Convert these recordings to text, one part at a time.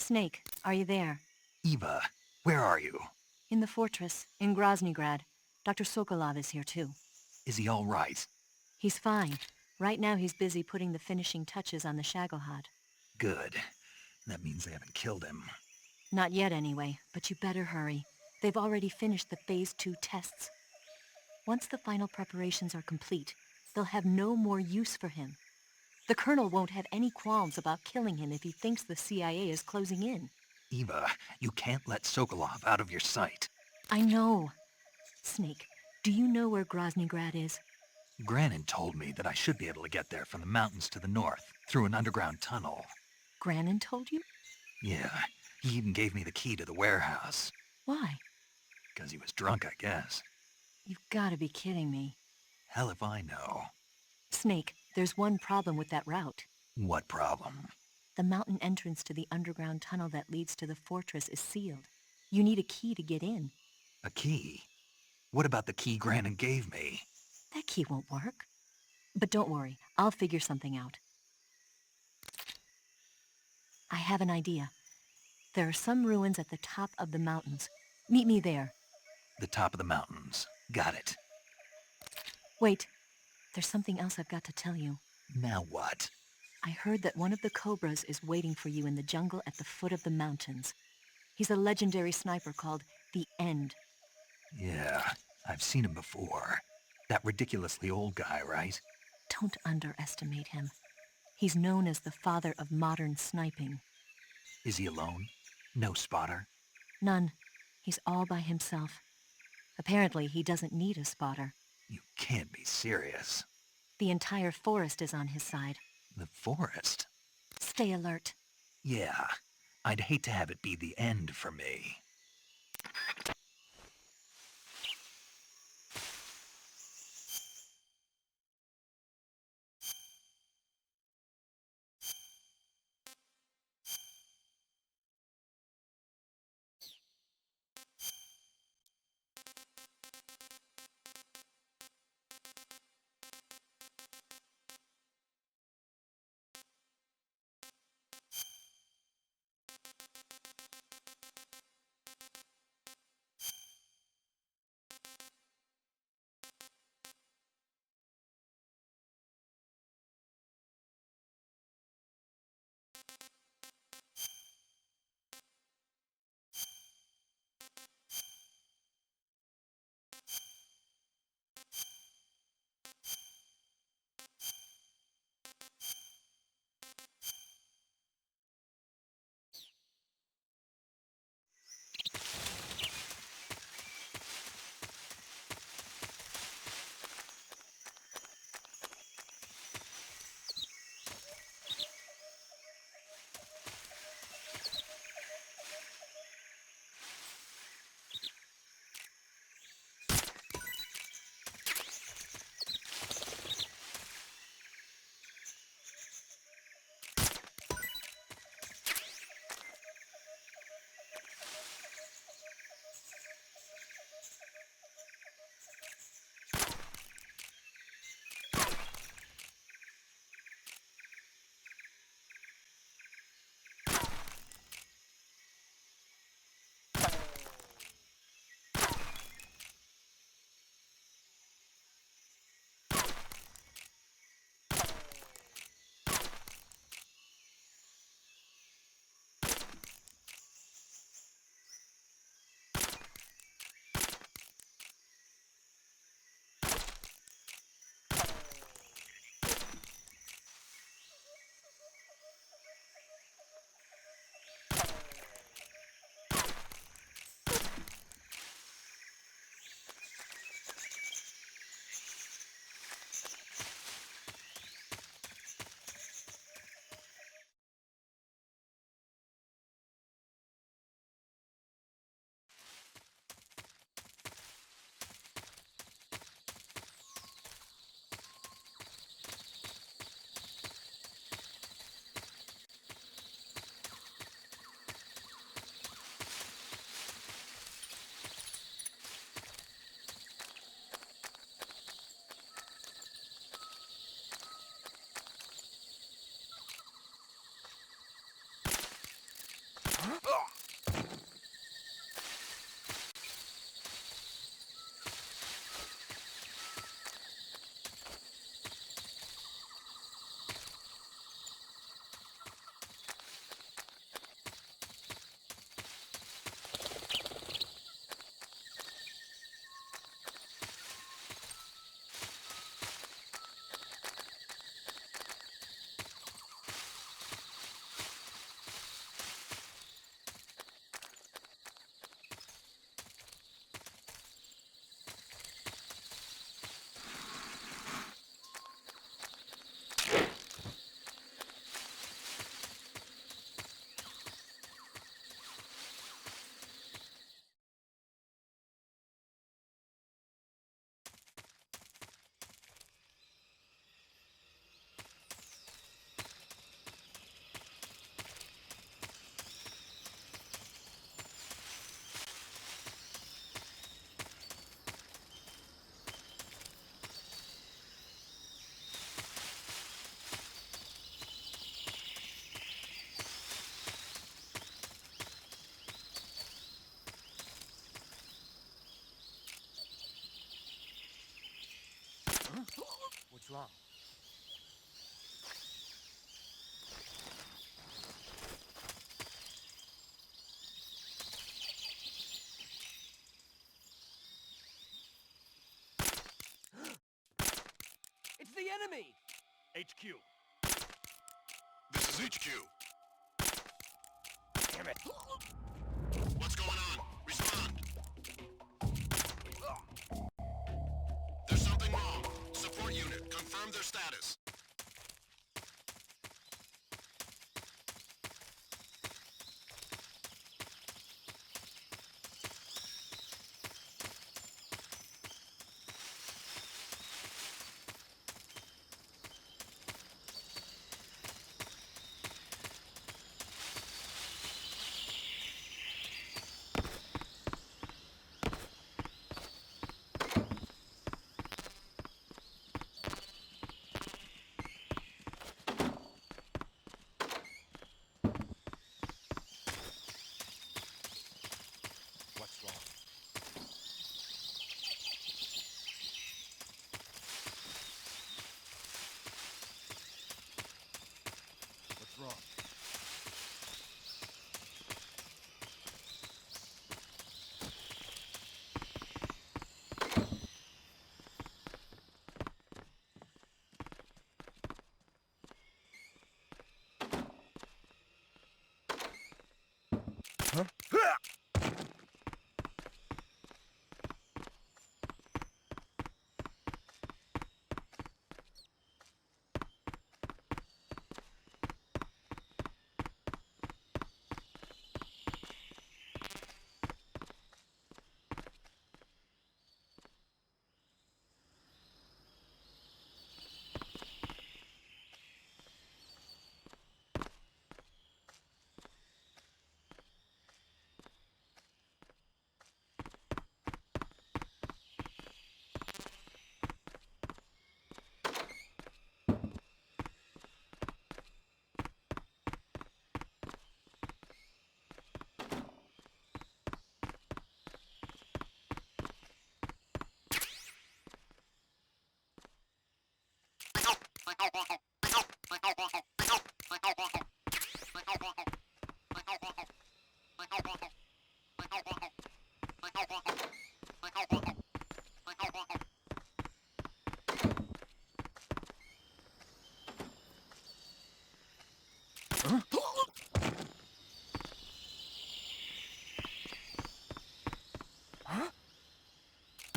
Snake, are you there? Eva, where are you? In the fortress, in Groznygrad. Dr. Sokolov is here too. Is he all right? He's fine. Right now he's busy putting the finishing touches on the Shagohod. Good. That means they haven't killed him. Not yet anyway, but you better hurry. They've already finished the Phase 2 tests. Once the final preparations are complete, they'll have no more use for him. The Colonel won't have any qualms about killing him if he thinks the CIA is closing in. Eva, you can't let Sokolov out of your sight. I know. Snake, do you know where Groznygrad is? Grannon told me that I should be able to get there from the mountains to the north, through an underground tunnel. Grannon told you? Yeah, he even gave me the key to the warehouse. Why? 'Cause he was drunk, I guess. You've got to be kidding me. Hell if I know. Snake, there's one problem with that route. What problem? The mountain entrance to the underground tunnel that leads to the fortress is sealed. You need a key to get in. A key? What about the key Grannon gave me? That key won't work. But don't worry, I'll figure something out. I have an idea. There are some ruins at the top of the mountains. Meet me there. The top of the mountains. Got it. Wait, there's something else I've got to tell you. Now what? I heard that one of the Cobras is waiting for you in the jungle at the foot of the mountains. He's a legendary sniper called the End. Yeah, I've seen him before. That ridiculously old guy, right? Don't underestimate him. He's known as the father of modern sniping. Is he alone? No spotter? None. He's all by himself. Apparently, he doesn't need a spotter. You can't be serious. The entire forest is on his side. The forest? Stay alert. Yeah, I'd hate to have it be the end for me. What's wrong? It's the enemy! HQ. This is HQ. Damn it! What's going on? Respond. There's something wrong. Support unit, confirm their status. What's wrong? What's wrong?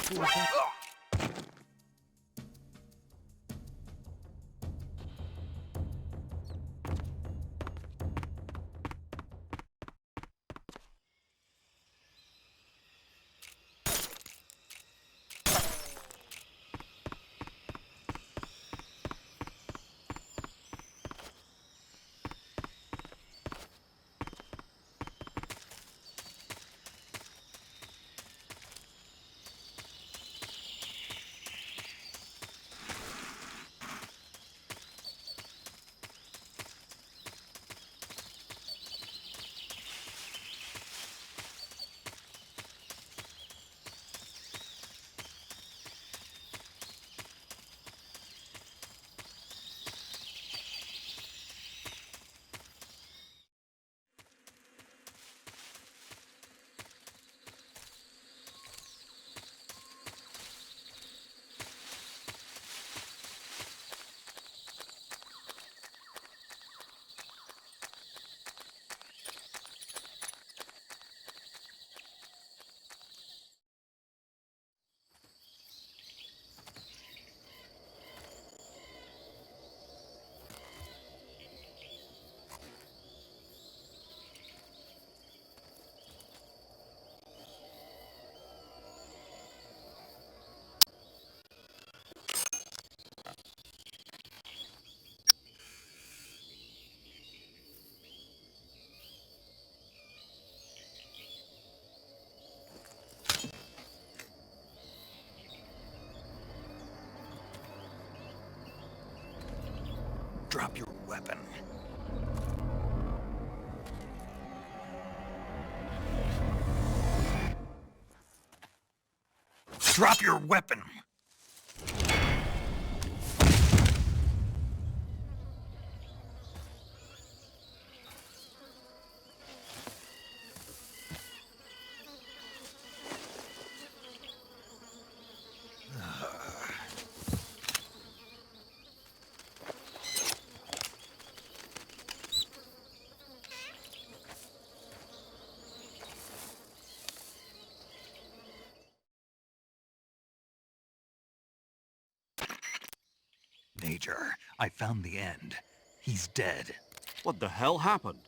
Who was that? Drop your weapon. Drop your weapon! Major, I found the end. He's dead. What the hell happened?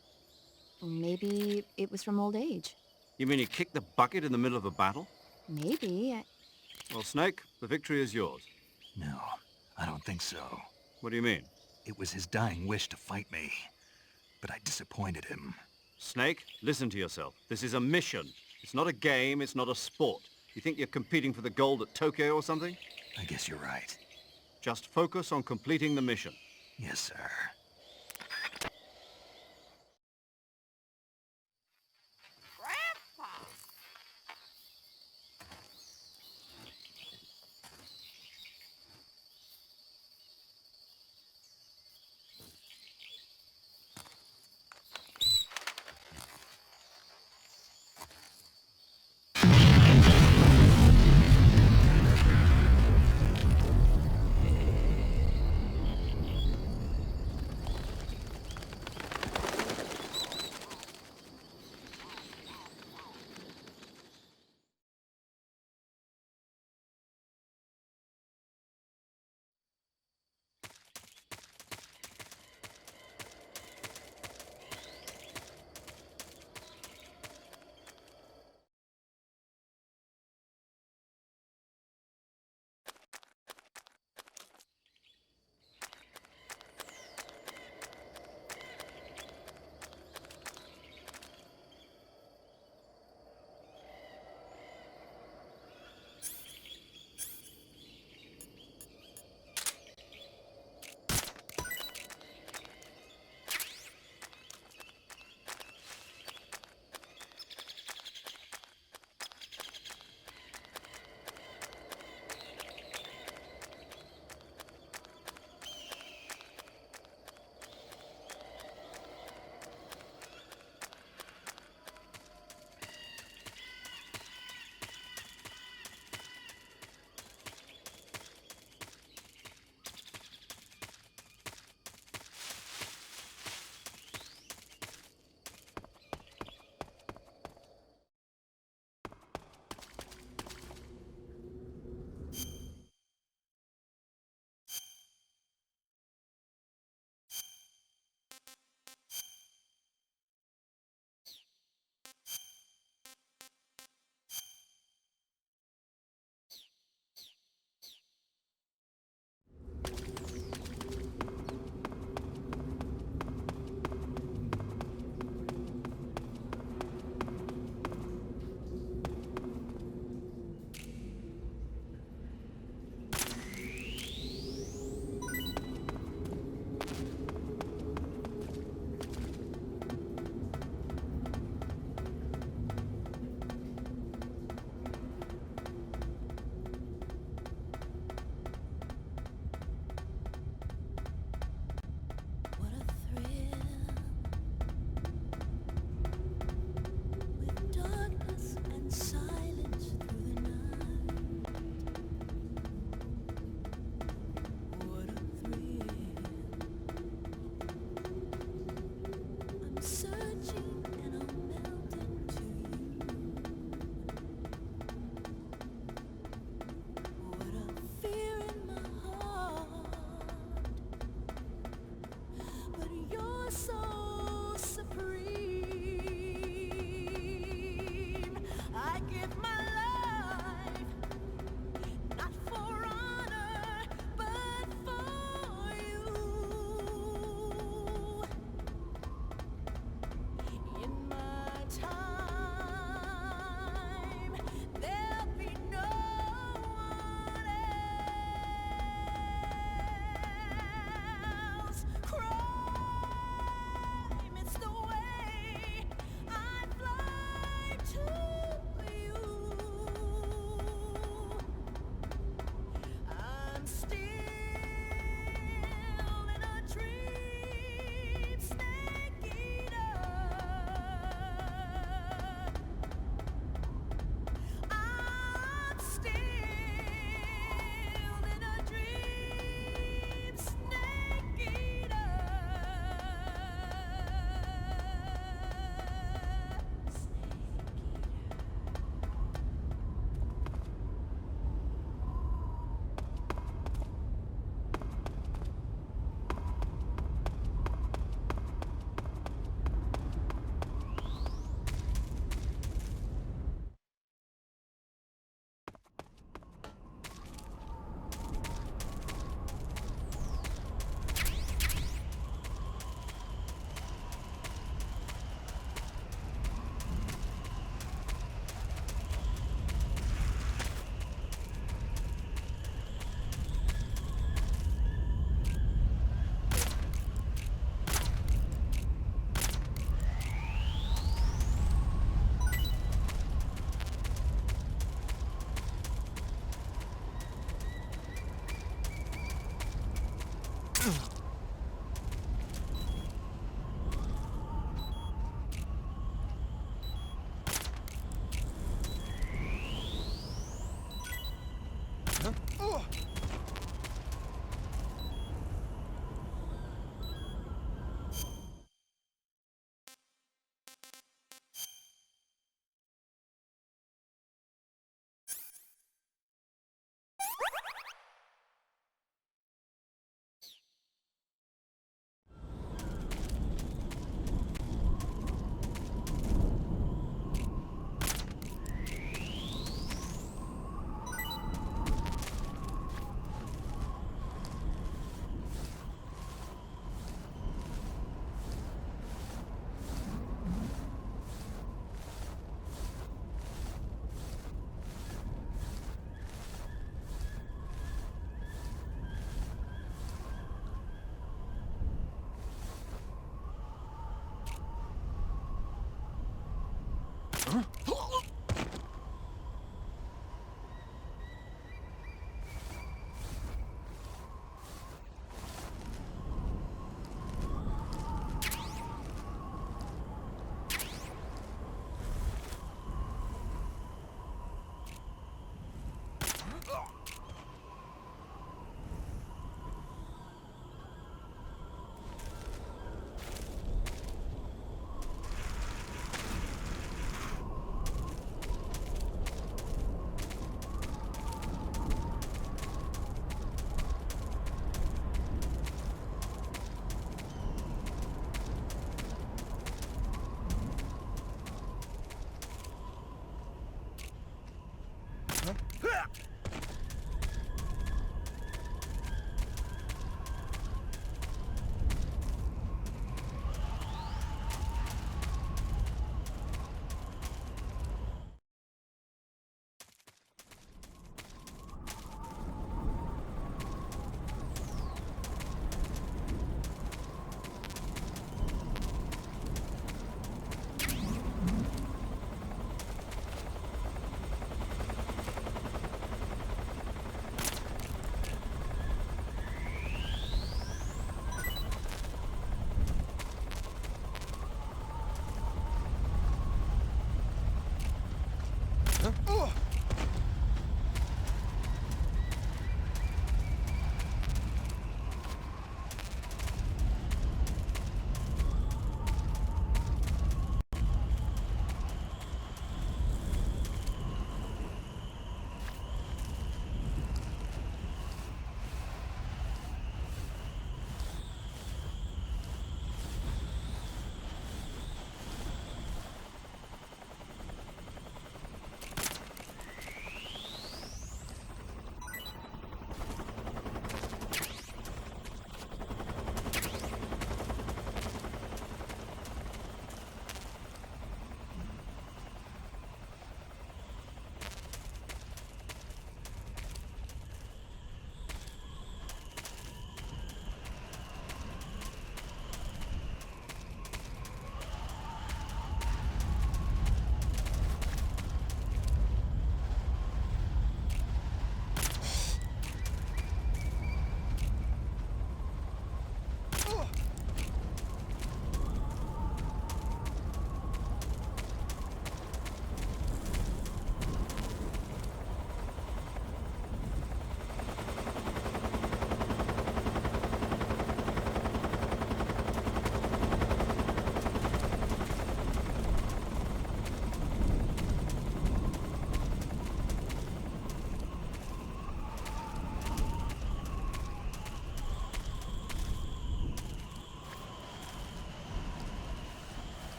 Maybe it was from old age. You mean he kicked the bucket in the middle of a battle? Maybe. Well, Snake, the victory is yours. No, I don't think so. What do you mean? It was his dying wish to fight me, but I disappointed him. Snake, listen to yourself. This is a mission. It's not a game, it's not a sport. You think you're competing for the gold at Tokyo or something? I guess you're right. Just focus on completing the mission. Yes, sir.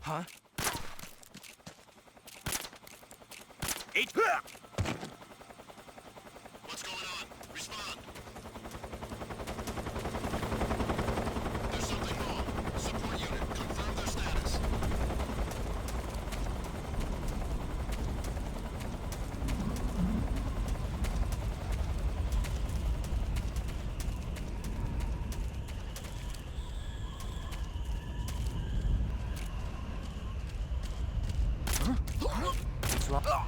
Huh? What's going on? Respond. There's something wrong. Support unit, confirm their status. What's wrong?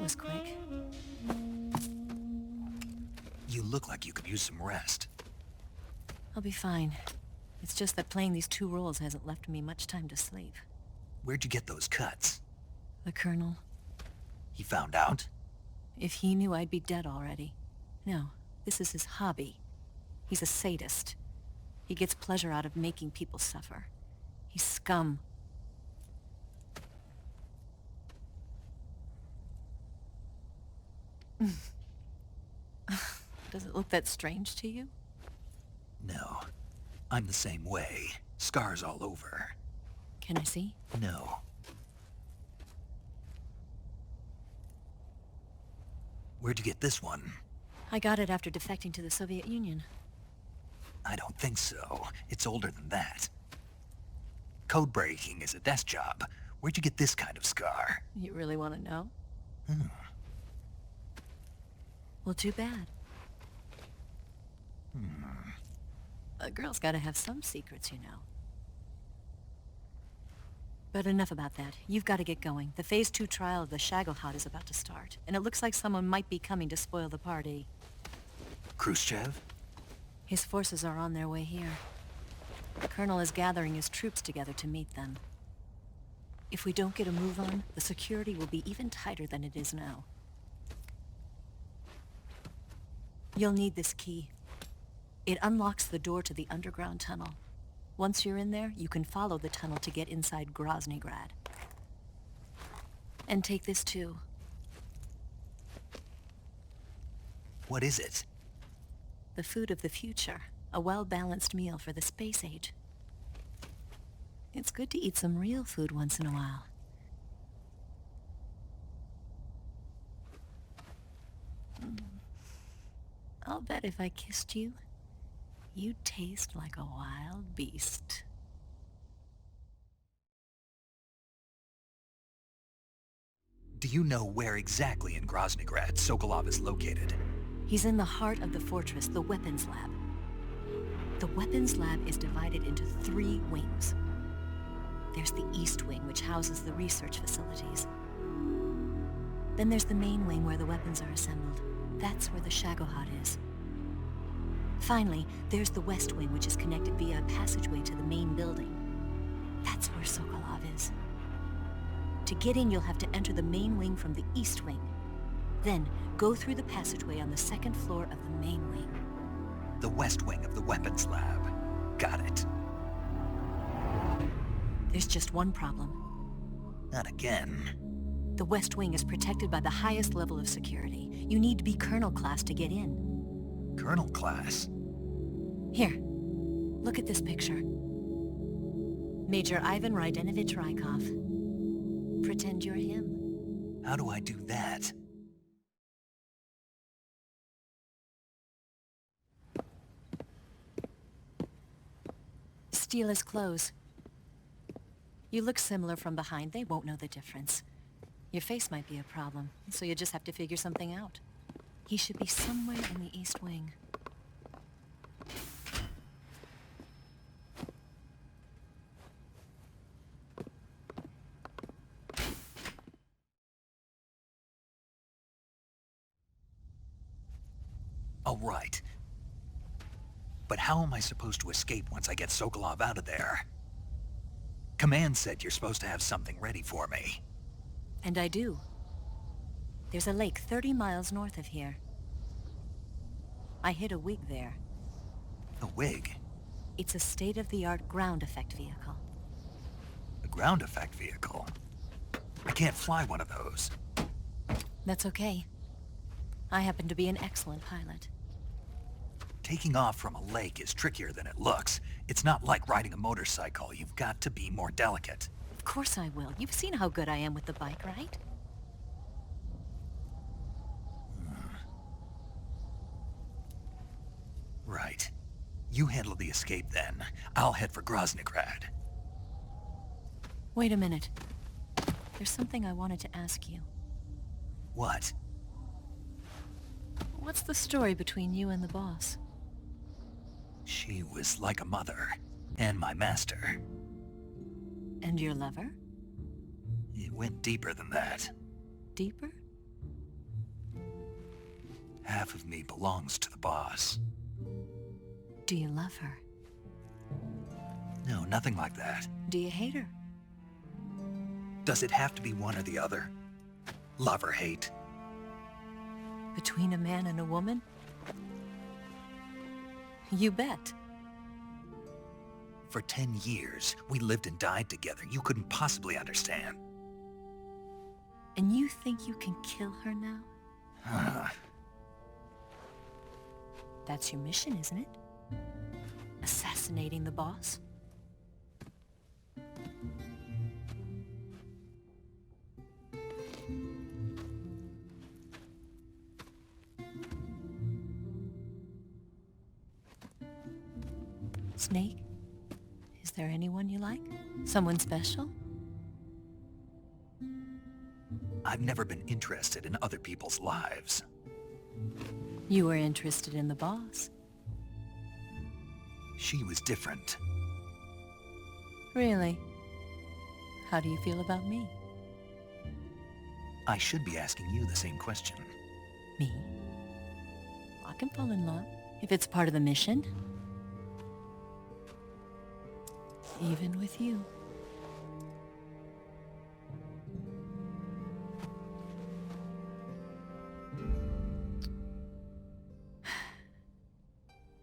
was quick. You look like you could use some rest. I'll be fine. It's just that playing these two roles hasn't left me much time to sleep. Where'd you get those cuts? The Colonel. He found out? If he knew, I'd be dead already. No, this is his hobby. He's a sadist. He gets pleasure out of making people suffer. He's scum. Does it look that strange to you? No. I'm the same way. Scars all over. Can I see? No. Where'd you get this one? I got it after defecting to the Soviet Union. I don't think so. It's older than that. Code breaking is a desk job. Where'd you get this kind of scar? You really want to know? Hmm. Well, too bad. A girl's gotta have some secrets, you know. But enough about that. You've got to get going. The Phase 2 trial of the Shagelhot is about to start, and it looks like someone might be coming to spoil the party. Khrushchev? His forces are on their way here. The Colonel is gathering his troops together to meet them. If we don't get a move on, the security will be even tighter than it is now. You'll need this key. It unlocks the door to the underground tunnel. Once you're in there, you can follow the tunnel to get inside Groznygrad. And take this too. What is it? The food of the future. A well-balanced meal for the space age. It's good to eat some real food once in a while. I'll bet if I kissed you, you'd taste like a wild beast. Do you know where exactly in Groznygrad Sokolov is located? He's in the heart of the fortress, the weapons lab. The weapons lab is divided into 3 wings. There's the East Wing, which houses the research facilities. Then there's the main wing where the weapons are assembled. That's where the Shagohod is. Finally, there's the West Wing, which is connected via a passageway to the main building. That's where Sokolov is. To get in, you'll have to enter the main wing from the East Wing. Then, go through the passageway on the 2nd floor of the main wing. The West Wing of the weapons lab. Got it. There's just one problem. Not again. The West Wing is protected by the highest level of security. You need to be Colonel class to get in. Colonel class? Here, look at this picture. Major Ivan Rydenovich Rykov. Pretend you're him. How do I do that? Steal his clothes. You look similar from behind. They won't know the difference. Your face might be a problem, so you just have to figure something out. He should be somewhere in the East Wing. All right. But how am I supposed to escape once I get Sokolov out of there? Command said you're supposed to have something ready for me. And I do. There's a lake 30 miles north of here. I hid a wig there. A wig? It's a state-of-the-art ground effect vehicle. A ground effect vehicle? I can't fly one of those. That's okay. I happen to be an excellent pilot. Taking off from a lake is trickier than it looks. It's not like riding a motorcycle. You've got to be more delicate. Of course I will. You've seen how good I am with the bike, right? Right. You handle the escape then. I'll head for Groznygrad. Wait a minute. There's something I wanted to ask you. What? What's the story between you and the boss? She was like a mother, and my master. And your lover? It went deeper than that. Deeper? Half of me belongs to the boss. Do you love her? No, nothing like that. Do you hate her? Does it have to be one or the other? Love or hate? Between a man and a woman? You bet. For 10 years, we lived and died together. You couldn't possibly understand. And you think you can kill her now? That's your mission, isn't it? Assassinating the boss? Snake? Is there anyone you like? Someone special? I've never been interested in other people's lives. You were interested in the boss. She was different. Really? How do you feel about me? I should be asking you the same question. Me? I can fall in love if it's part of the mission. Even with you.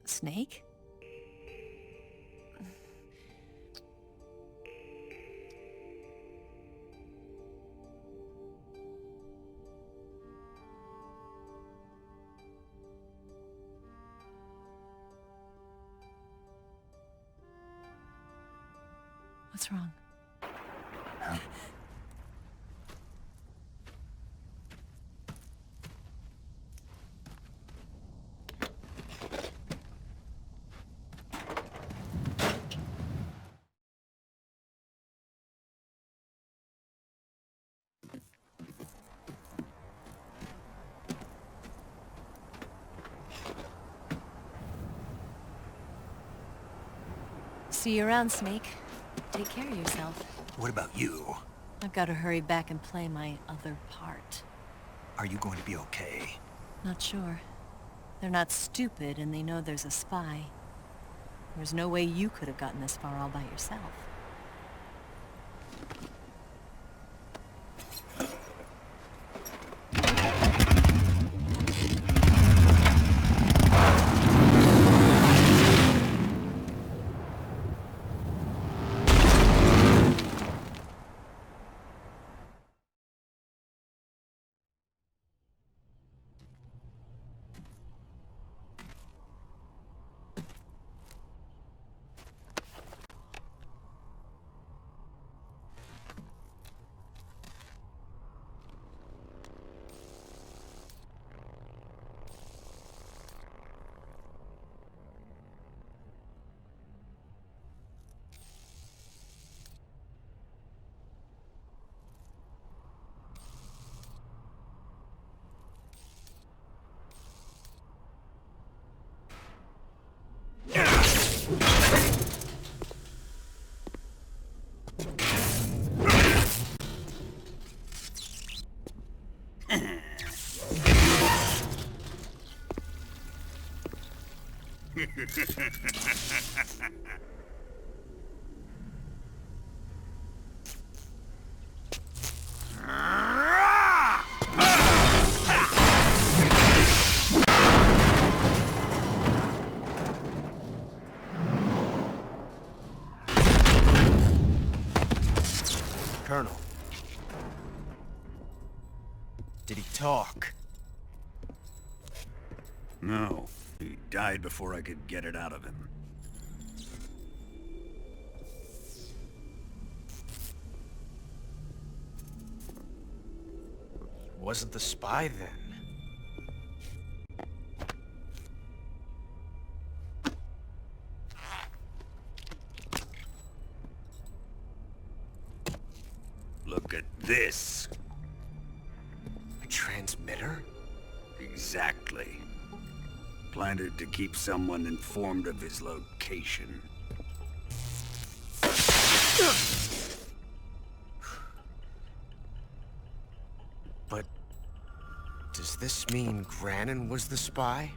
Snake? What's wrong? Huh? See you around, Snake. Take care of yourself. What about you? I've got to hurry back and play my other part. Are you going to be okay? Not sure. They're not stupid, and they know there's a spy. There's no way you could have gotten this far all by yourself. Colonel. Did he talk? No. He died before I could get it out of him. Wasn't the spy then? Look at this. A transmitter? Exactly. Planted to keep someone informed of his location. But does Does this mean Grannon was the spy?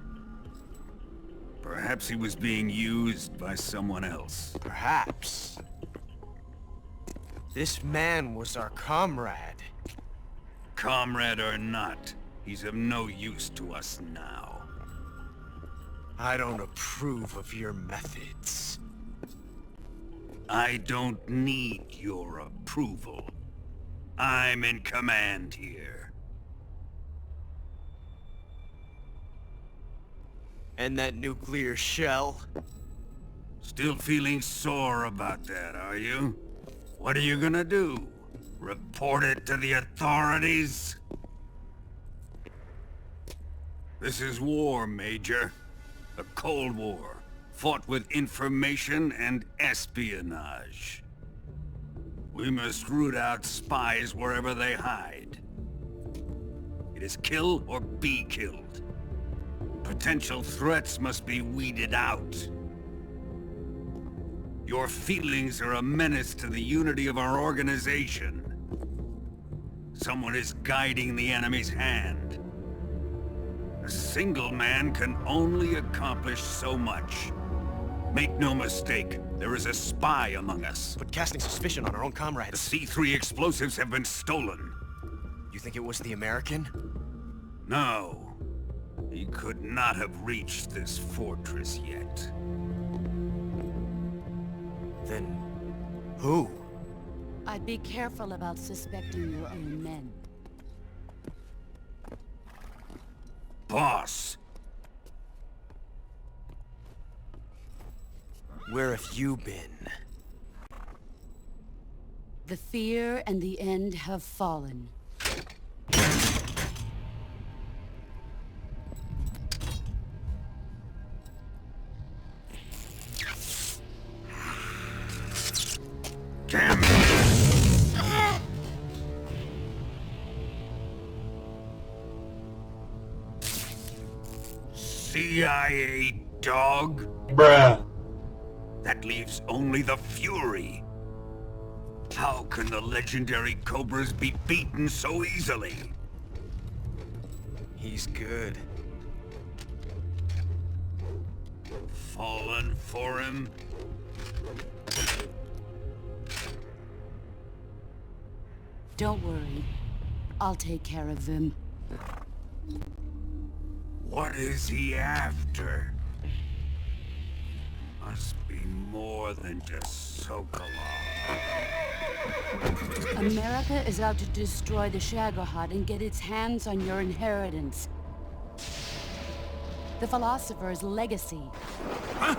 Perhaps he was being used by someone else. Perhaps. This man was our comrade. Comrade or not, he's of no use to us now. I don't approve of your methods. I don't need your approval. I'm in command here. And that nuclear shell? Still feeling sore about that, are you? What are you gonna do? Report it to the authorities? This is war, Major. A Cold War, fought with information and espionage. We must root out spies wherever they hide. It is kill or be killed. Potential threats must be weeded out. Your feelings are a menace to the unity of our organization. Someone is guiding the enemy's hand. A single man can only accomplish so much. Make no mistake, there is a spy among us. But casting suspicion on our own The comrades. C3 explosives have been stolen. You think it was the American? No. He could not have reached this fortress yet. Then... who? I'd be careful about suspecting your own men. Boss! Where have you been? The fear and the end have fallen. Damn it! CIA dog? Bruh. That leaves only the Fury. How can the legendary Cobras be beaten so easily? He's good. Fallen for him? Don't worry. I'll take care of them. What is he after? Must be more than just Sokolov. America is out to destroy the Shagohod and get its hands on your inheritance. The philosopher's legacy. Huh?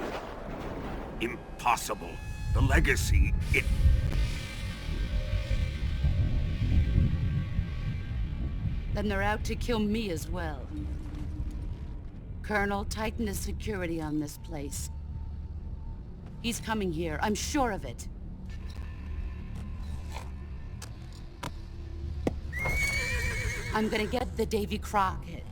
Impossible. The legacy, it... Then they're out to kill me as well. Colonel, tighten the security on this place. He's coming here, I'm sure of it. I'm gonna get the Davy Crockett.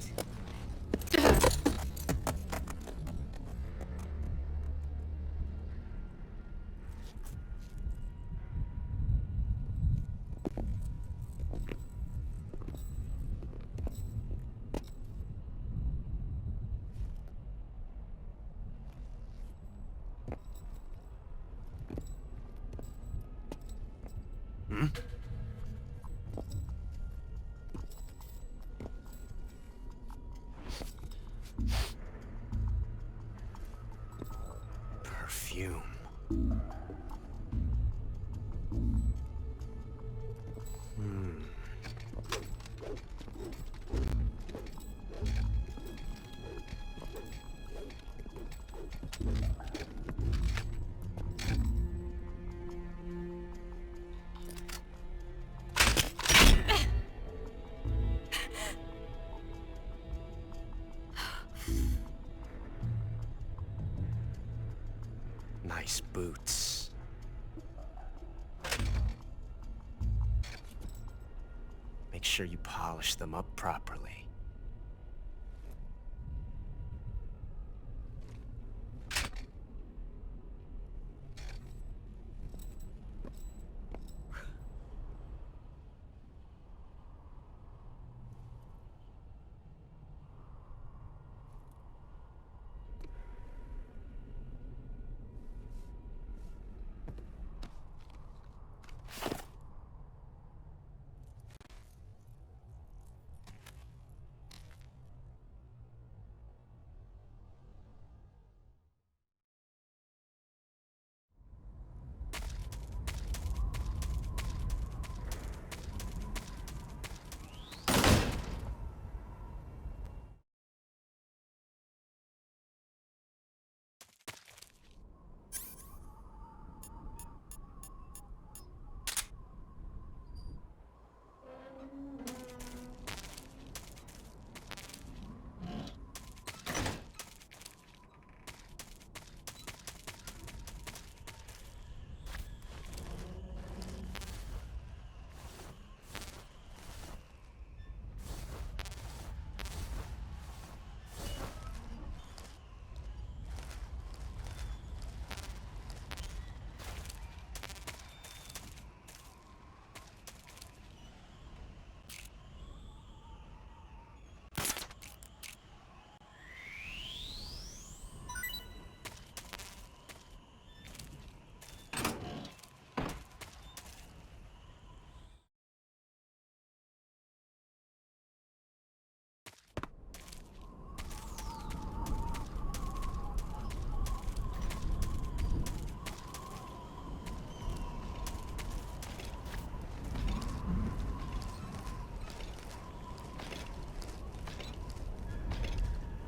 Perfume. Nice boots. Make sure you polish them up properly.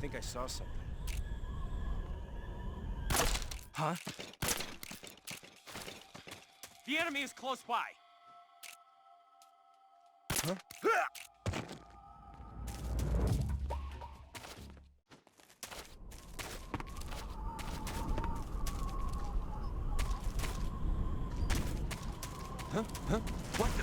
think I saw something. Huh? The enemy is close by! Huh? Huh? Huh? What the...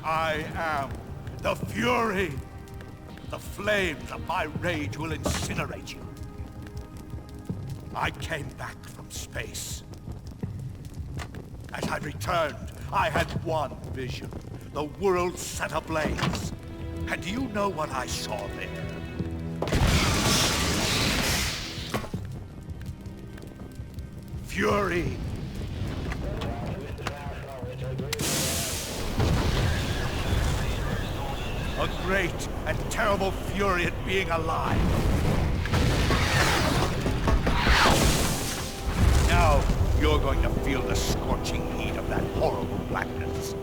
I am the Fury. The flames of my rage will incinerate you. I came back from space. As I returned, I had one vision. The world set ablaze. And do you know what I saw there? Fury. A great and terrible fury at being alive. Now, you're going to feel the scorching heat of that horrible blackness.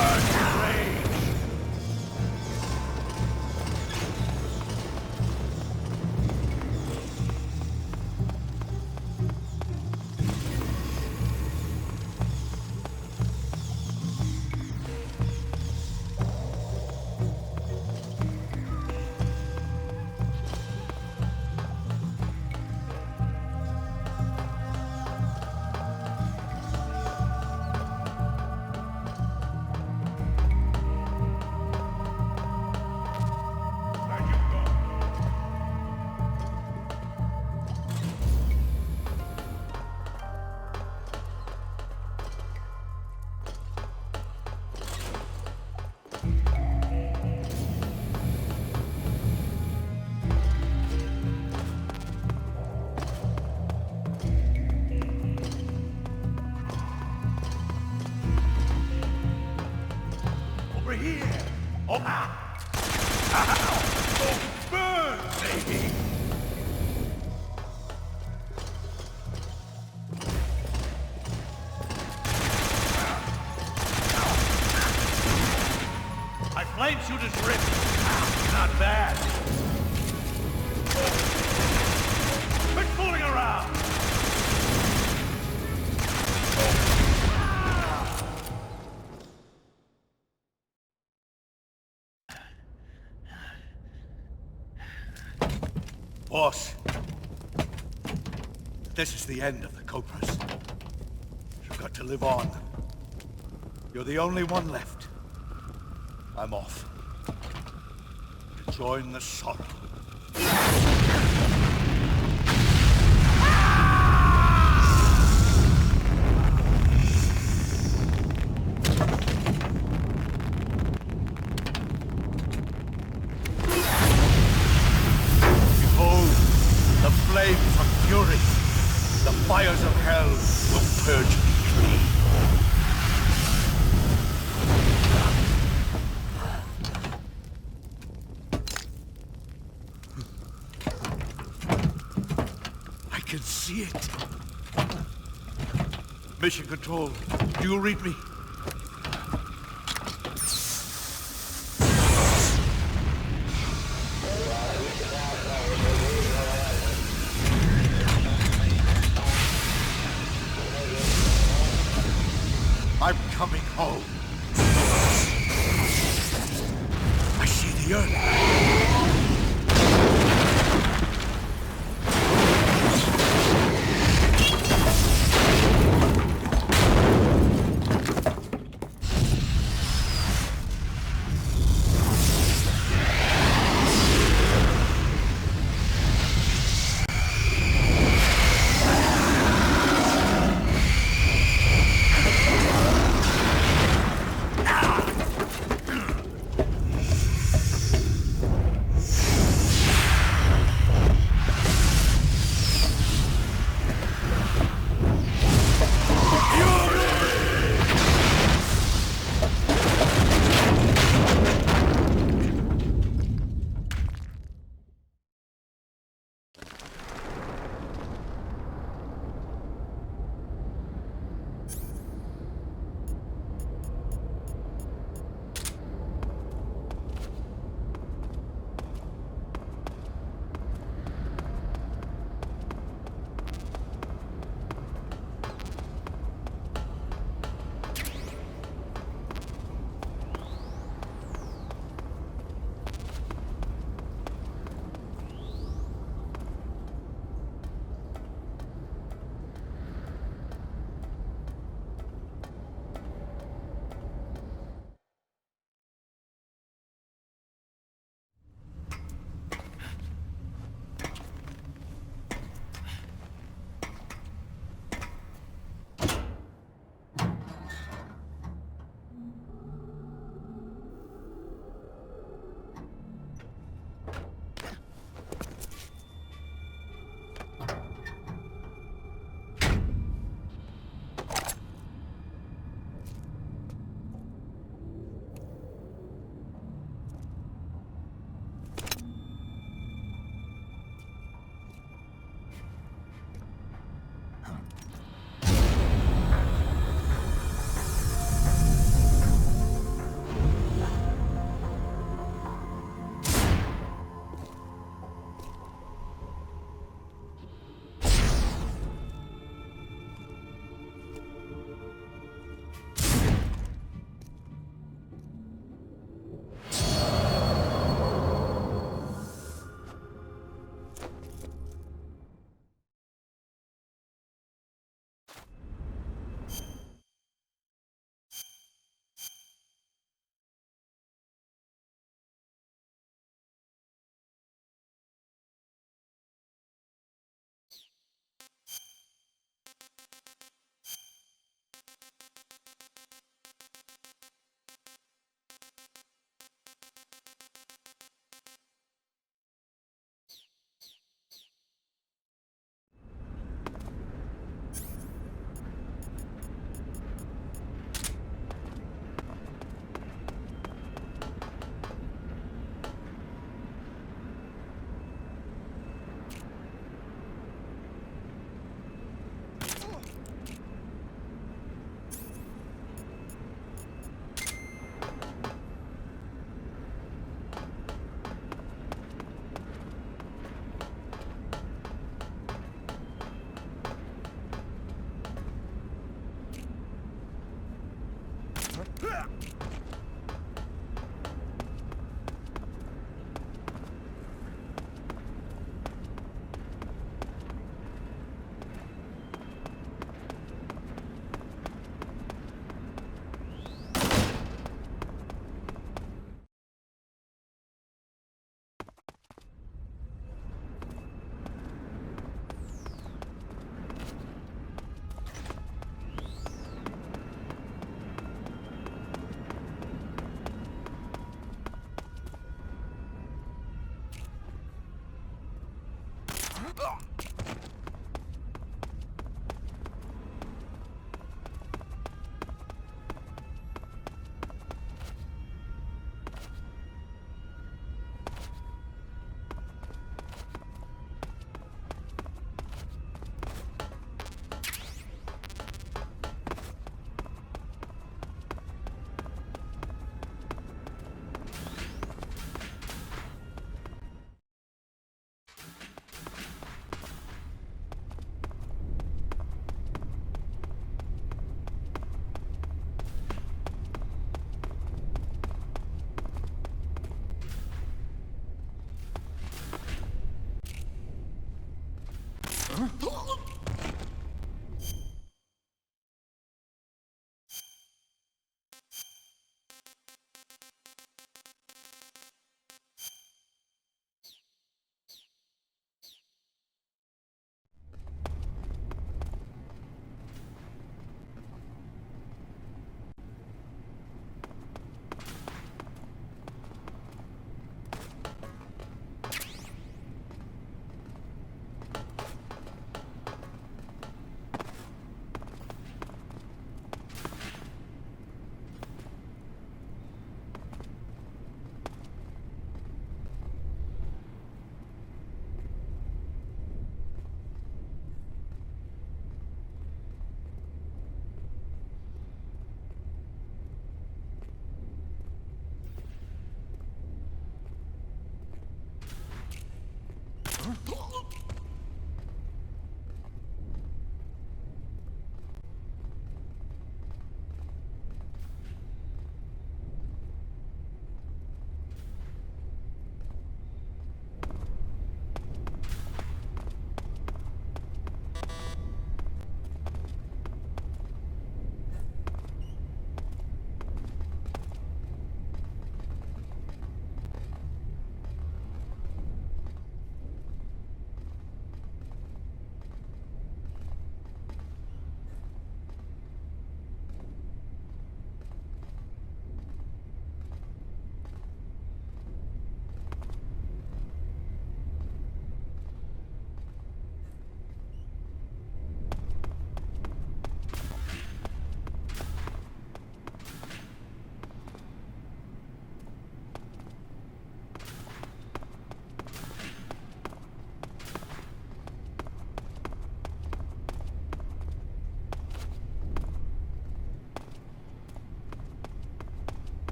Burn rage! Over here! Oh, ah! Oh, burn, baby! My flame shooter's ripped. Not bad. Quit fooling around! Boss, this is the end of the Cobras. You've got to live on. You're the only one left. I'm off. To join the sorrow. Behold, the flames of fury. The fires of hell will purge me clean. I can see it. Mission Control, do you read me? I'm coming home. I see the earth.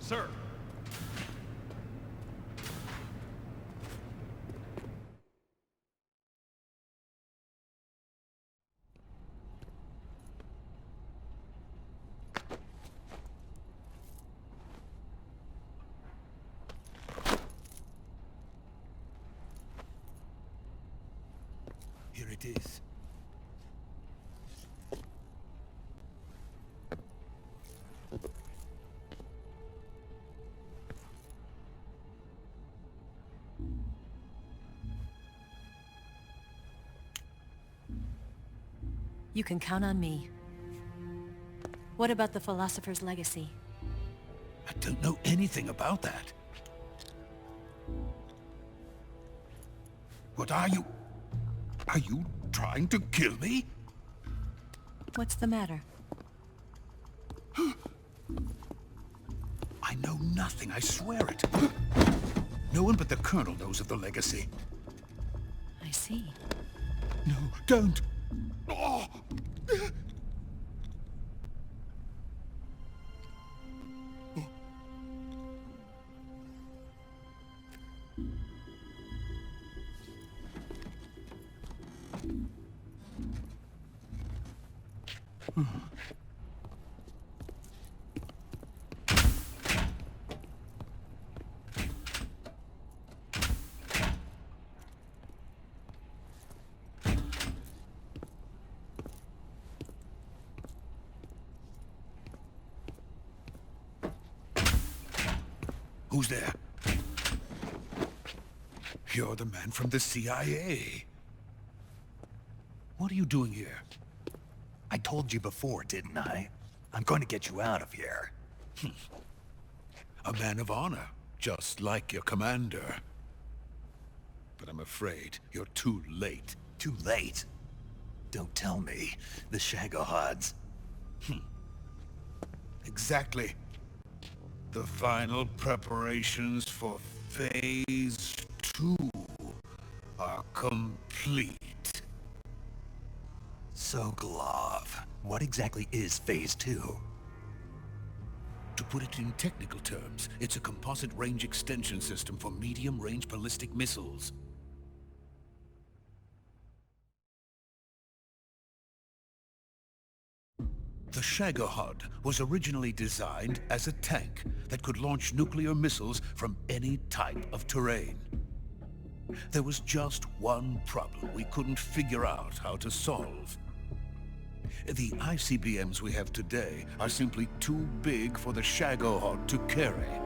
Sir. Here it is. You can count on me. What about the philosopher's legacy? I don't know anything about that. What are you? Are you trying to kill me? What's the matter? I know nothing, I swear it. No one but the Colonel knows of the legacy. I see. No, don't! Oh. Who's there? You're the man from the CIA. What are you doing here? I told you before, didn't I? I'm going to get you out of here. A man of honor, just like your commander. But I'm afraid you're too late. Too late? Don't tell me. The Shagohods. Exactly. The final preparations for Phase 2 are complete. Sokolov. What exactly is Phase 2? To put it in technical terms, it's a composite range extension system for medium-range ballistic missiles. The Shagohod was originally designed as a tank that could launch nuclear missiles from any type of terrain. There was just one problem we couldn't figure out how to solve. The ICBMs we have today are simply too big for the Shagohod to carry.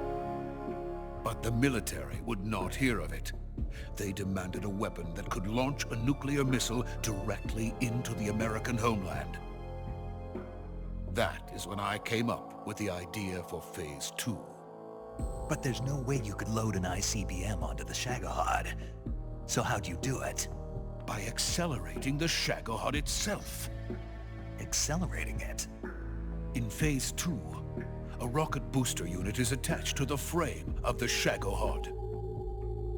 But the military would not hear of it. They demanded a weapon that could launch a nuclear missile directly into the American homeland. That is when I came up with the idea for Phase 2. But there's no way you could load an ICBM onto the Shagohod. So how'd you do it? By accelerating the Shagohod itself. Accelerating it? In Phase 2, a rocket booster unit is attached to the frame of the Shagohod.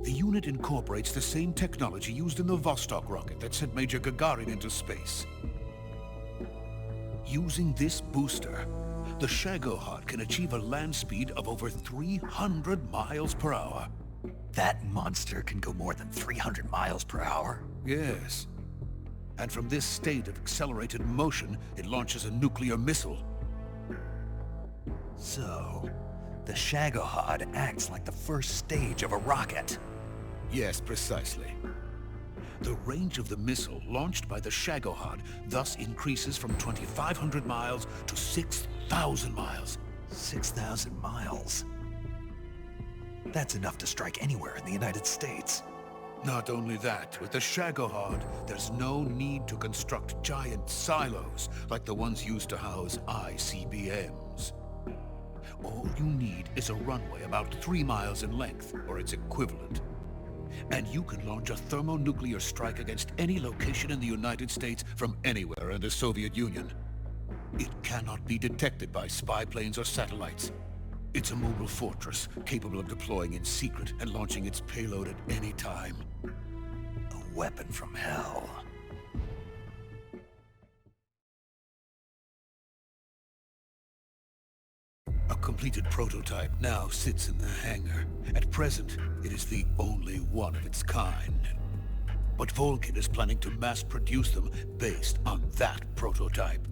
The unit incorporates the same technology used in the Vostok rocket that sent Major Gagarin into space. Using this booster, the Shagohod can achieve a land speed of over 300 miles per hour. That monster can go more than 300 miles per hour? Yes. And from this state of accelerated motion, it launches a nuclear missile. So, the Shagohod acts like the first stage of a rocket. Yes, precisely. The range of the missile launched by the Shagohod thus increases from 2,500 miles to 6,000 miles. 6,000 miles? That's enough to strike anywhere in the United States. Not only that, with the Shagohod, there's no need to construct giant silos like the ones used to house ICBMs. All you need is a runway about 3 miles in length, or its equivalent. And you can launch a thermonuclear strike against any location in the United States from anywhere in the Soviet Union. It cannot be detected by spy planes or satellites. It's a mobile fortress, capable of deploying in secret and launching its payload at any time. A weapon from hell. A completed prototype now sits in the hangar. At present, it is the only one of its kind. But Vulcan is planning to mass-produce them based on that prototype.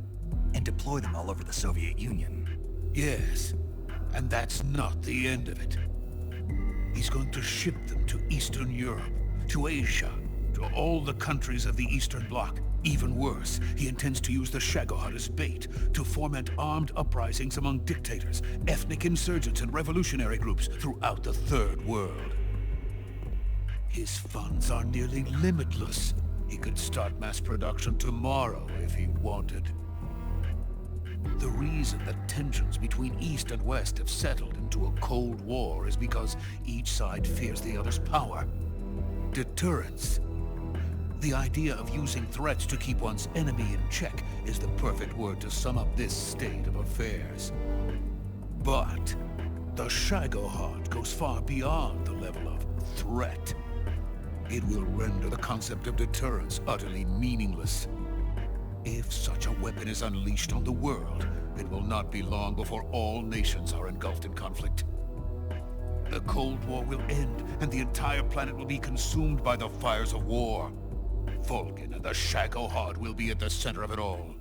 And deploy them all over the Soviet Union. Yes, and that's not the end of it. He's going to ship them to Eastern Europe, to Asia, to all the countries of the Eastern Bloc. Even worse, he intends to use the Shagohod as bait to foment armed uprisings among dictators, ethnic insurgents, and revolutionary groups throughout the Third World. His funds are nearly limitless. He could start mass production tomorrow if he wanted. The reason that tensions between East and West have settled into a Cold War is because each side fears the other's power. Deterrence. The idea of using threats to keep one's enemy in check is the perfect word to sum up this state of affairs. But the Shagohod goes far beyond the level of threat. It will render the concept of deterrence utterly meaningless. If such a weapon is unleashed on the world, it will not be long before all nations are engulfed in conflict. The Cold War will end, and the entire planet will be consumed by the fires of war. Vulcan and the Shagohod will be at the center of it all.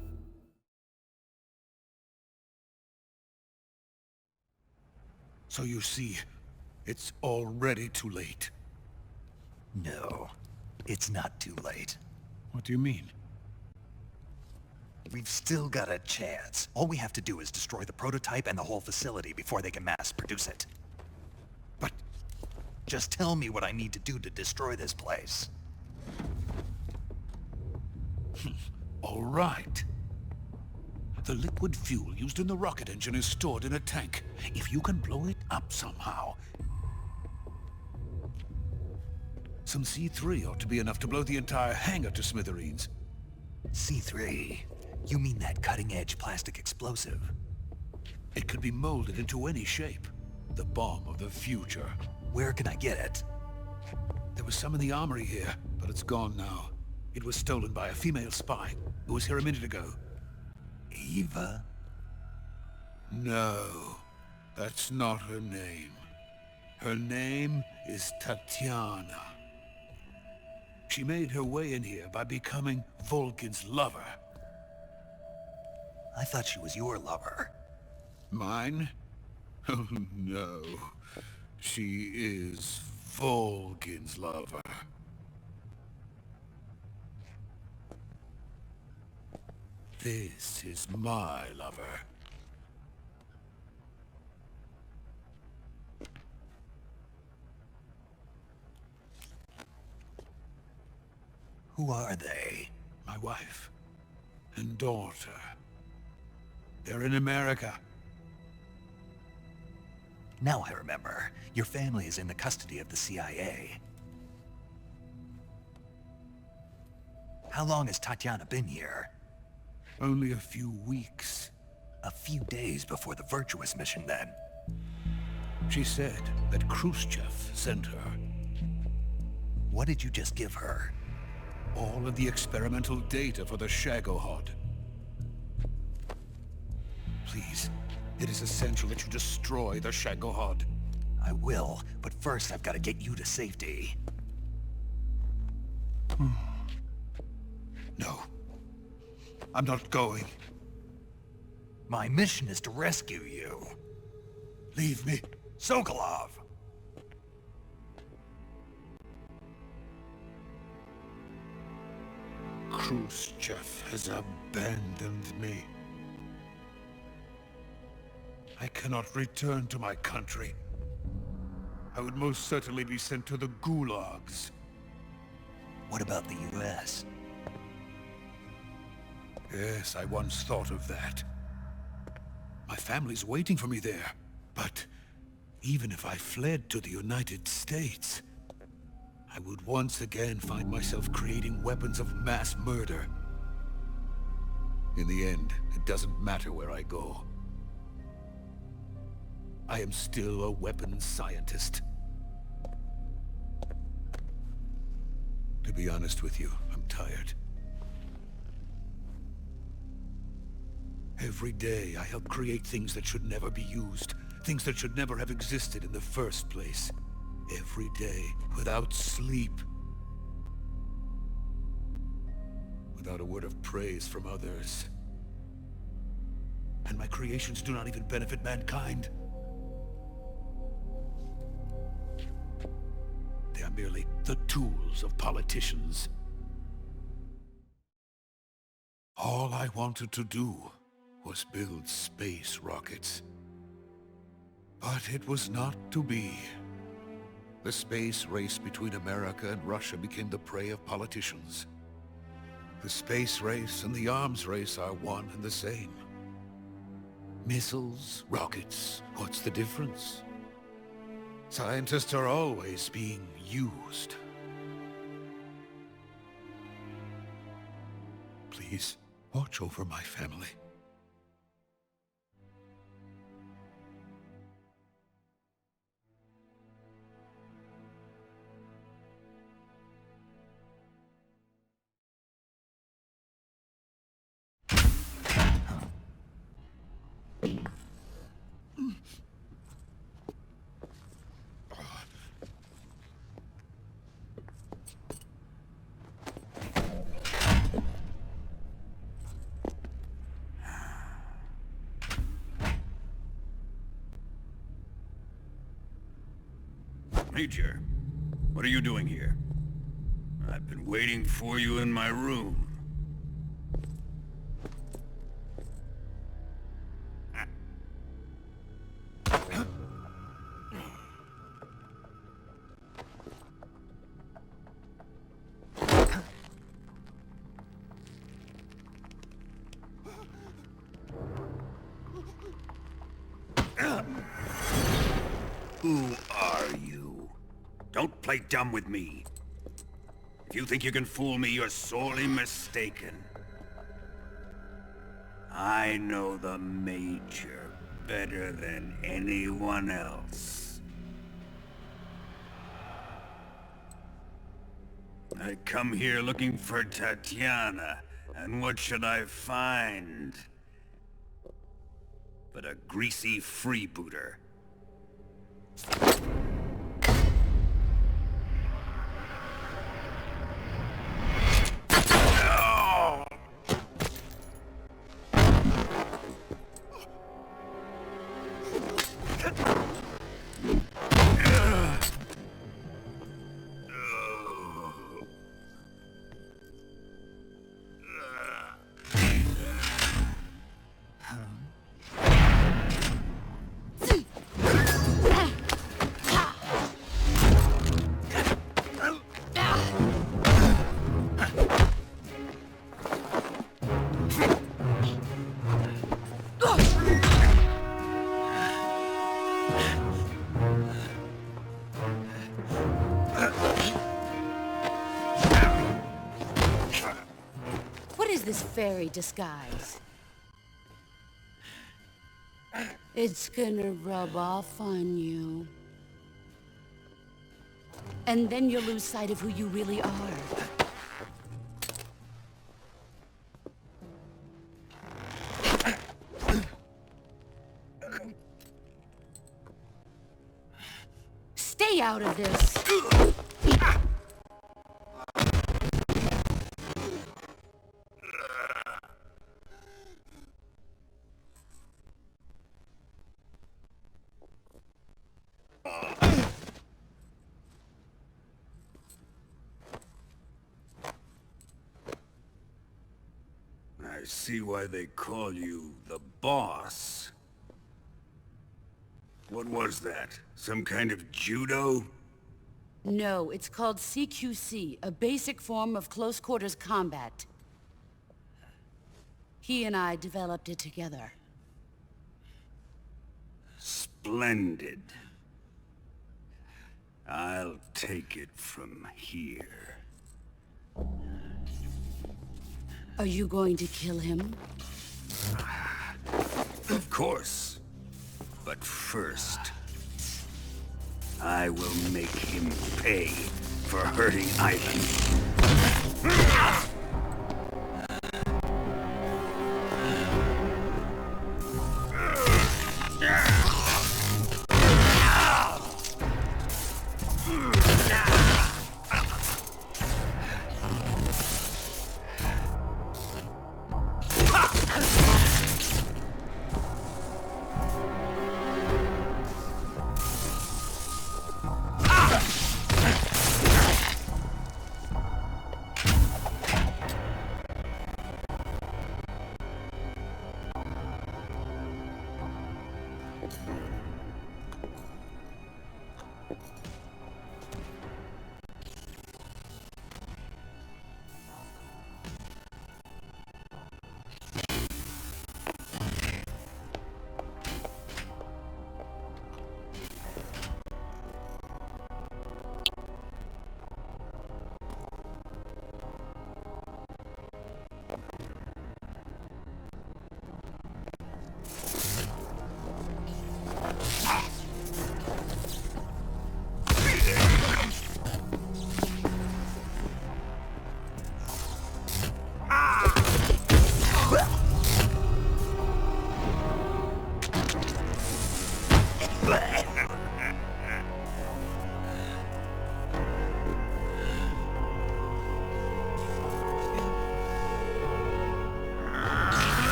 So you see, it's already too late. No, it's not too late. What do you mean? We've still got a chance. All we have to do is destroy the prototype and the whole facility before they can mass produce it. But just tell me what I need to do to destroy this place. All right. The liquid fuel used in the rocket engine is stored in a tank. If you can blow it up somehow... Some C3 ought to be enough to blow the entire hangar to smithereens. C3? You mean that cutting-edge plastic explosive? It could be molded into any shape. The bomb of the future. Where can I get it? There was some in the armory here, but it's gone now. It was stolen by a female spy who was here a minute ago. Eva? No, that's not her name. Her name is Tatiana. She made her way in here by becoming Vulcan's lover. I thought she was your lover. Mine? Oh no. She is Vulcan's lover. This is my lover. Who are they? My wife and daughter. They're in America. Now I remember. Your family is in the custody of the CIA. How long has Tatiana been here? Only a few weeks. A few days before the Virtuous mission, then. She said that Khrushchev sent her. What did you just give her? All of the experimental data for the Shagohod. Please, it is essential that you destroy the Shagohod. I will, but first I've got to get you to safety. No. I'm not going. My mission is to rescue you. Leave me. Sokolov! Khrushchev has abandoned me. I cannot return to my country. I would most certainly be sent to the gulags. What about the US? Yes, I once thought of that. My family's waiting for me there. But even if I fled to the United States, I would once again find myself creating weapons of mass murder. In the end, it doesn't matter where I go. I am still a weapons scientist. To be honest with you, I'm tired. Every day, I help create things that should never be used. Things that should never have existed in the first place. Every day, without sleep. Without a word of praise from others. And my creations do not even benefit mankind. They are merely the tools of politicians. All I wanted to do was build space rockets. But it was not to be. The space race between America and Russia became the prey of politicians. The space race and the arms race are one and the same. Missiles, rockets, what's the difference? Scientists are always being used. Please, watch over my family. Major, what are you doing here? I've been waiting for you in my room. Who are you? Don't play dumb with me. If you think you can fool me, you're sorely mistaken. I know the Major better than anyone else. I come here looking for Tatiana, and what should I find? But a greasy freebooter. This fairy disguise. It's gonna rub off on you. And then you'll lose sight of who you really are. Stay out of this! I see why they call you the boss. What was that? Some kind of judo? No, it's called CQC, a basic form of close-quarters combat. He and I developed it together. Splendid. I'll take it from here. Are you going to kill him? Of course. But first, I will make him pay for hurting Ivan.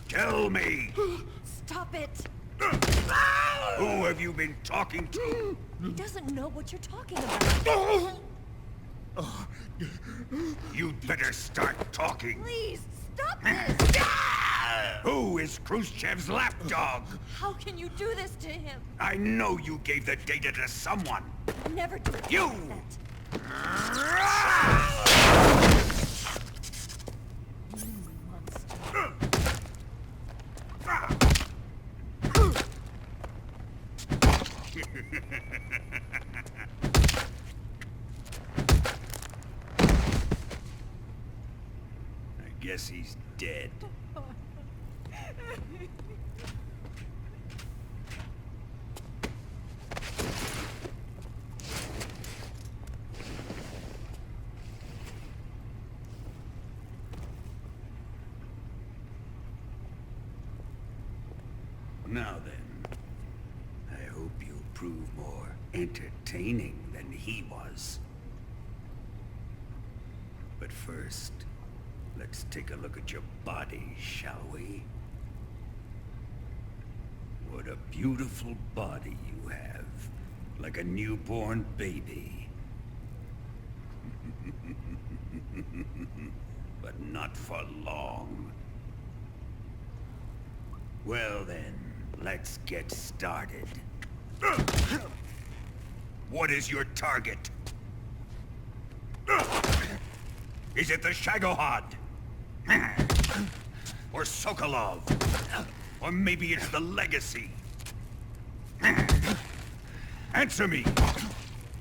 Tell me, Stop it! who have you been talking to? He doesn't know what you're talking about. You'd better start talking. Please, stop this! Who is Khrushchev's lapdog? How can you do this to him? I know you gave the data to someone. Never do You! that. I guess he's dead. Now then, I hope you'll prove more entertaining than he was. But first, let's take a look at your body, shall we? What a beautiful body you have, like a newborn baby. But not for long. Well then, let's get started. What is your target? Is it the Shagohod? Or Sokolov? Or maybe it's the Legacy? Answer me!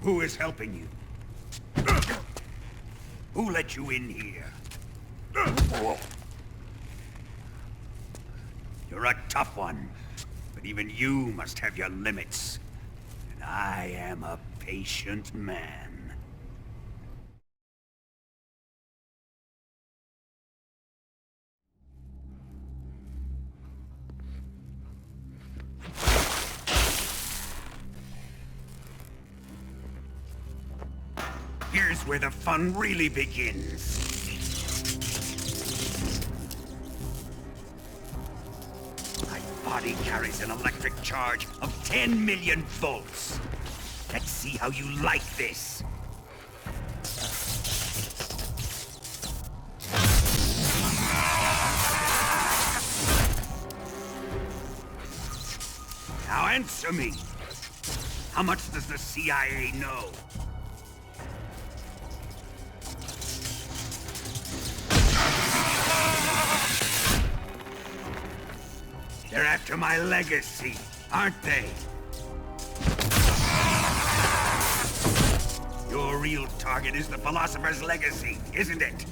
Who is helping you? Who let you in here? You're a tough one, but even you must have your limits. And I am a patient man. Here's where the fun really begins. body carries an electric charge of 10 million volts. Let's see how you like this. Now answer me. How much does the CIA know? They're after my legacy, aren't they? Your real target is the Philosopher's legacy, isn't it?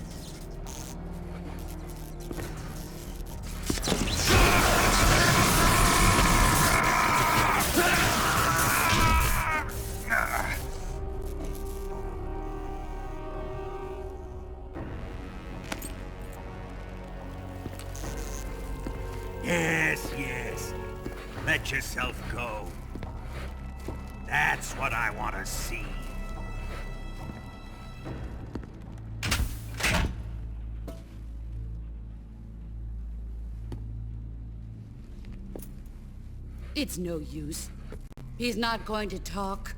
Yes. Let yourself go. That's what I want to see. It's no use. He's not going to talk.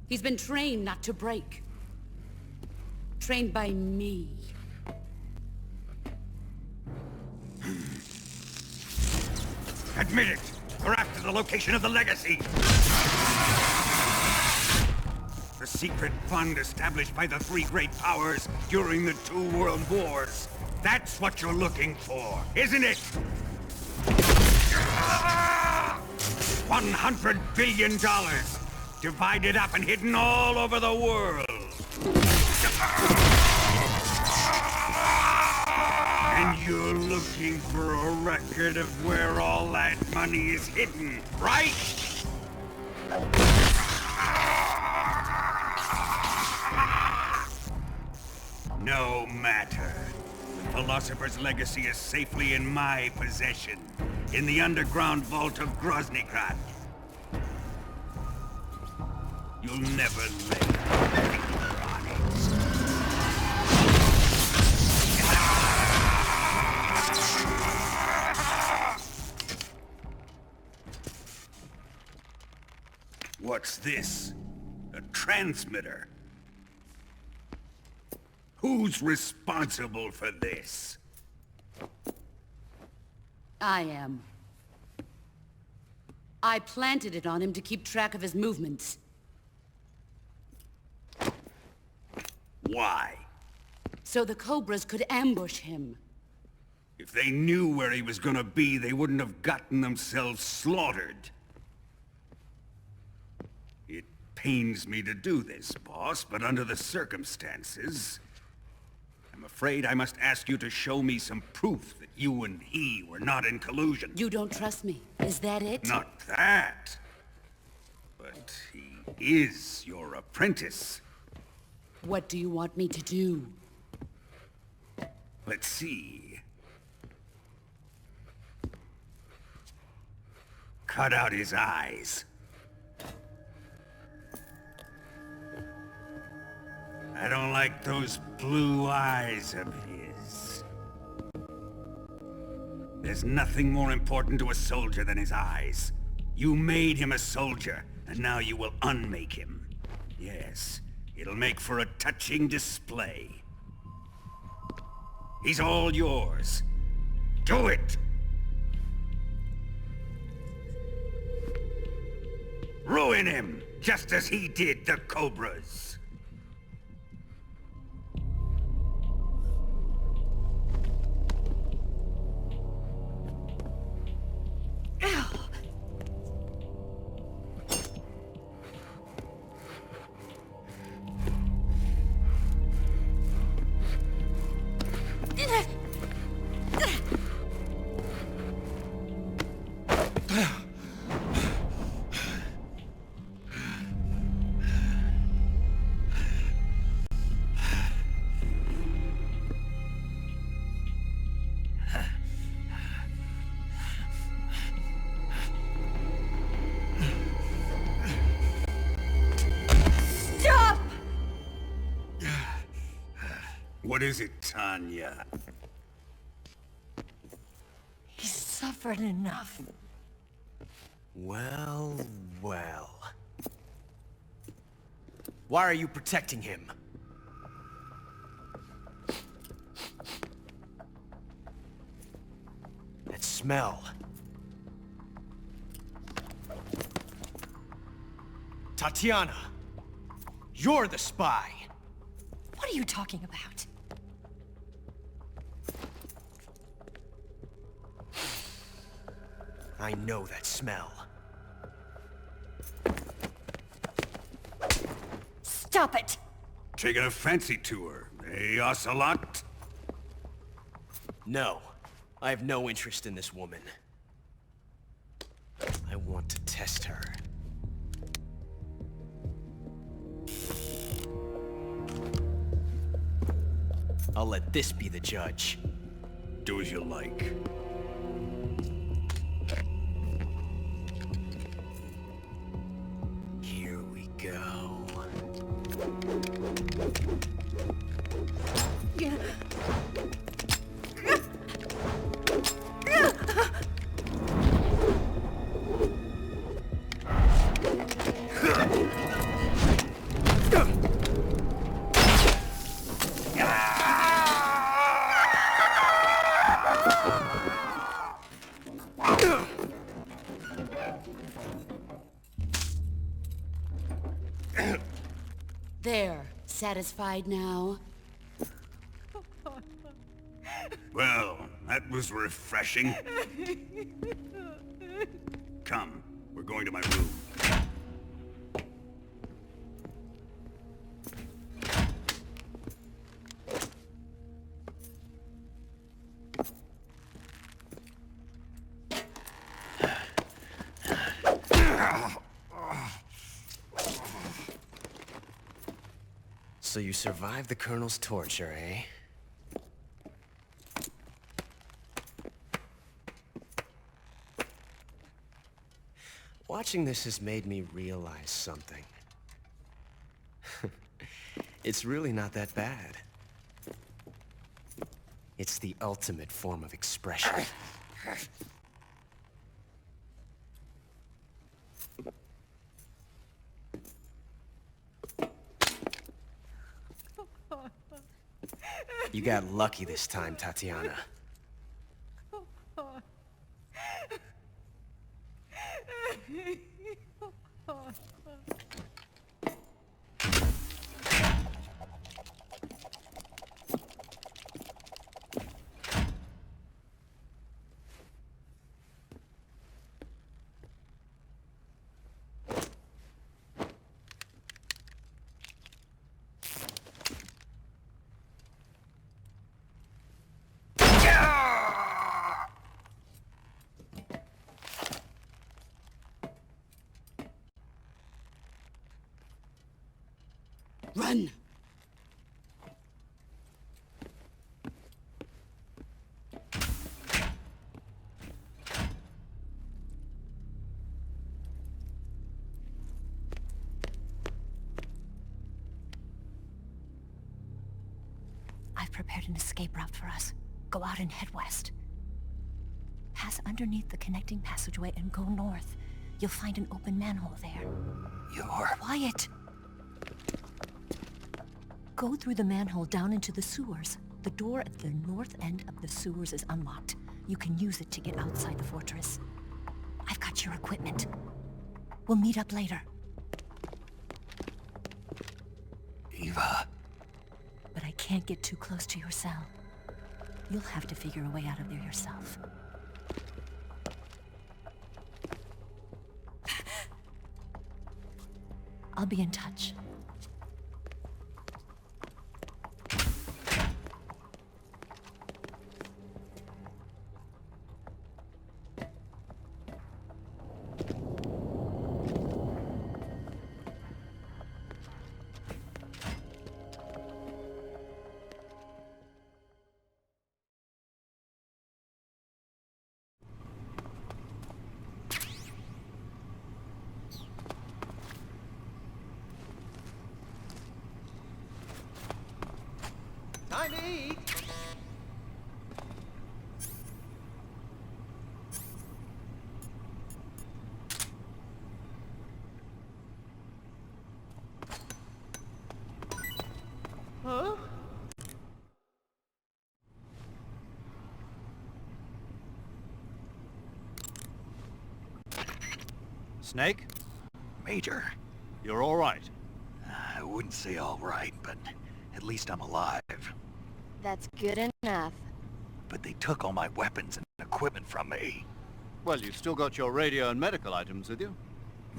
He's been trained not to break. Trained by me. Admit it! You're after the location of the legacy! The secret fund established by the three great powers during the 2 world wars. That's what you're looking for, isn't it? $100 billion! Divided up and hidden all over the world! And you're looking for a record of where all that money is hidden, right? No matter. The Philosopher's legacy is safely in my possession, in the underground vault of Groznygrad. You'll never lay a finger on it. What's this? A transmitter? Who's responsible for this? I am. I planted it on him to keep track of his movements. Why? So the Cobras could ambush him. If they knew where he was gonna be, they wouldn't have gotten themselves slaughtered. It pains me to do this, boss, but under the circumstances, I'm afraid I must ask you to show me some proof that you and he were not in collusion. You don't trust me, is that it? Not that. But he is your apprentice. What do you want me to do? Let's see. Cut out his eyes. I don't like those blue eyes of his. There's nothing more important to a soldier than his eyes. You made him a soldier, and now you will unmake him. Yes, it'll make for a touching display. He's all yours. Do it! Ruin him, just as he did the Cobras. What is it, Tanya? suffered enough. Well, well. Why are you protecting him? That smell. Tatiana! You're the spy! What are you talking about? I know that smell. Stop it! Taking a fancy to her, eh, Ocelot? No. I have no interest in this woman. I want to test her. I'll let this be the judge. Do as you like. Here we go. There. Satisfied now? Well, that was refreshing. Come, we're going to my room. So you survived the Colonel's torture, eh? Watching this has made me realize something. It's really not that bad. It's the ultimate form of expression. You got lucky this time, Tatiana. Run! I've prepared an escape route for us. Go out and head west. Pass underneath the connecting passageway and go north. You'll find an open manhole there. You're... Quiet! Go through the manhole down into the sewers. The door at the north end of the sewers is unlocked. You can use it to get outside the fortress. I've got your equipment. We'll meet up later. Eva... But I can't get too close to your cell. You'll have to figure a way out of there yourself. I'll be in touch. Time to eat! Snake, Major, you're all right. I wouldn't say all right, but at least I'm alive. That's good enough. But they took all my weapons and equipment from me. Well, you've still got your radio and medical items with you.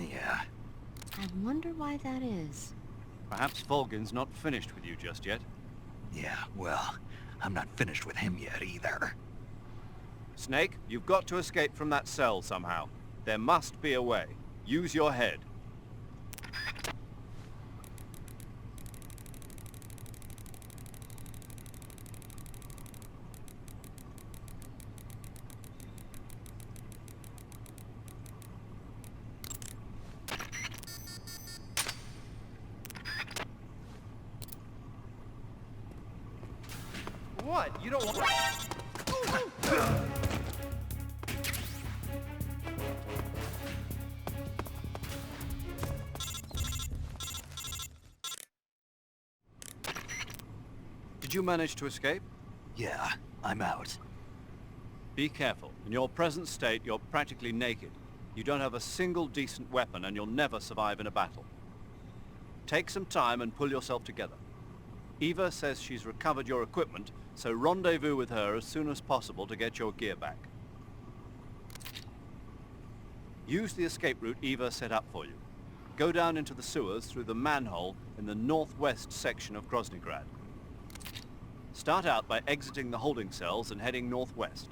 Yeah. I wonder why that is. Perhaps Volgin's not finished with you just yet. Yeah, well, I'm not finished with him yet either. Snake, you've got to escape from that cell somehow. There must be a way. Use your head. What? You don't want... Did you manage to escape? Yeah, I'm out. Be careful. In your present state, you're practically naked. You don't have a single decent weapon, and you'll never survive in a battle. Take some time and pull yourself together. Eva says she's recovered your equipment, so rendezvous with her as soon as possible to get your gear back. Use the escape route Eva set up for you. Go down into the sewers through the manhole in the northwest section of Groznygrad. Start out by exiting the holding cells and heading northwest.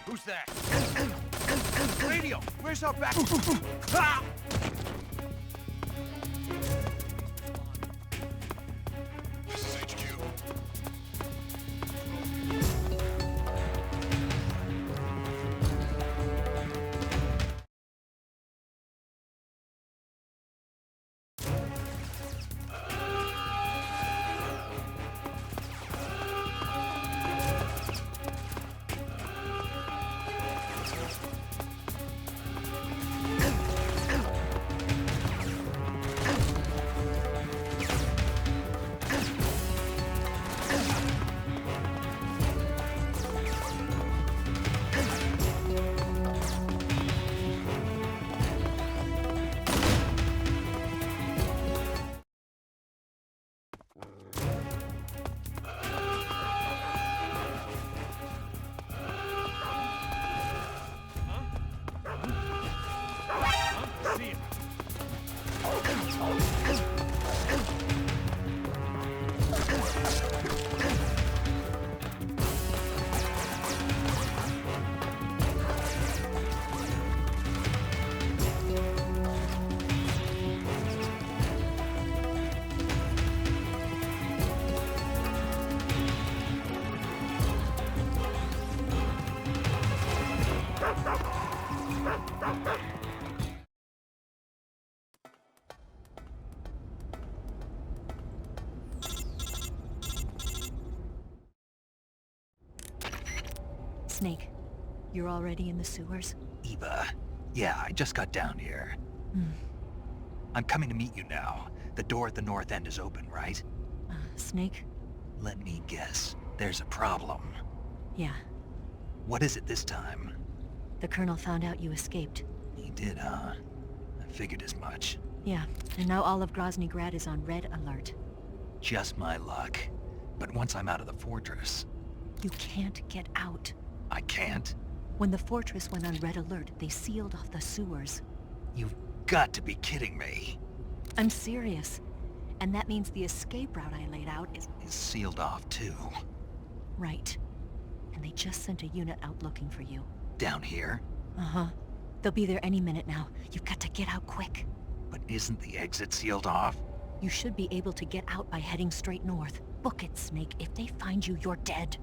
Who's that? Radio! Where's our back? Ah! Snake, you're already in the sewers? Eva. Yeah, I just got down here. I'm coming to meet you now. The door at the north end is open, right? Snake? Let me guess. There's a problem. Yeah. What is it this time? The Colonel found out you escaped. He did, huh? I figured as much. Yeah, and now all of Grozny Grad is on red alert. Just my luck. But once I'm out of the fortress... You can't get out. I can't? When the fortress went on red alert, they sealed off the sewers. You've got to be kidding me. I'm serious. And that means the escape route I laid out is... Is sealed off, too. Right. And they just sent a unit out looking for you. Down here? Uh-huh. They'll be there any minute now. You've got to get out quick. But isn't the exit sealed off? You should be able to get out by heading straight north. Book it, Snake. If they find you, you're dead.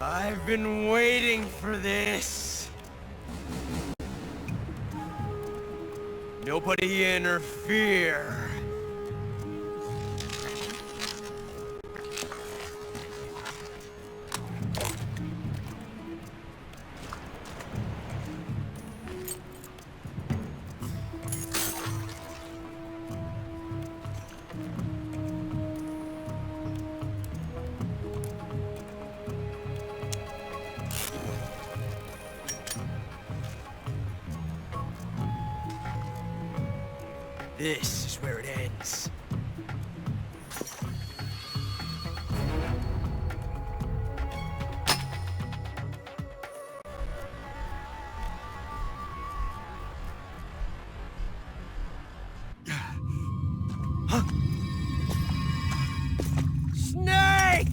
I've been waiting for this. Nobody interfere. This is where it ends. Huh? Snake!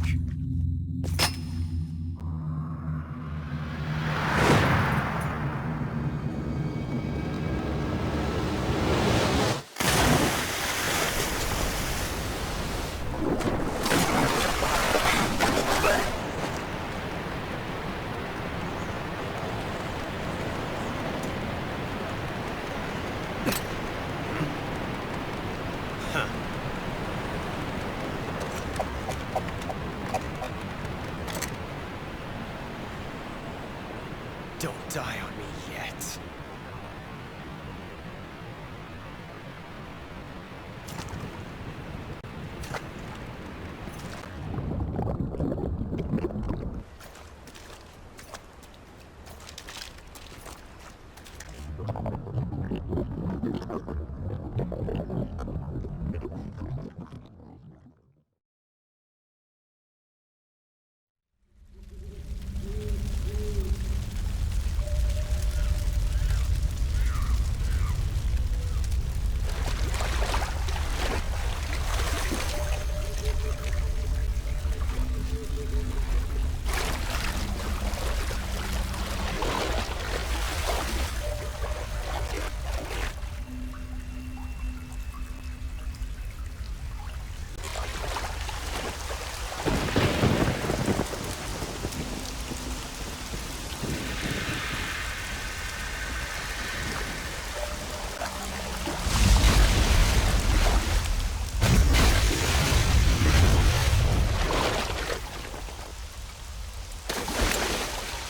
Don't die on me yet.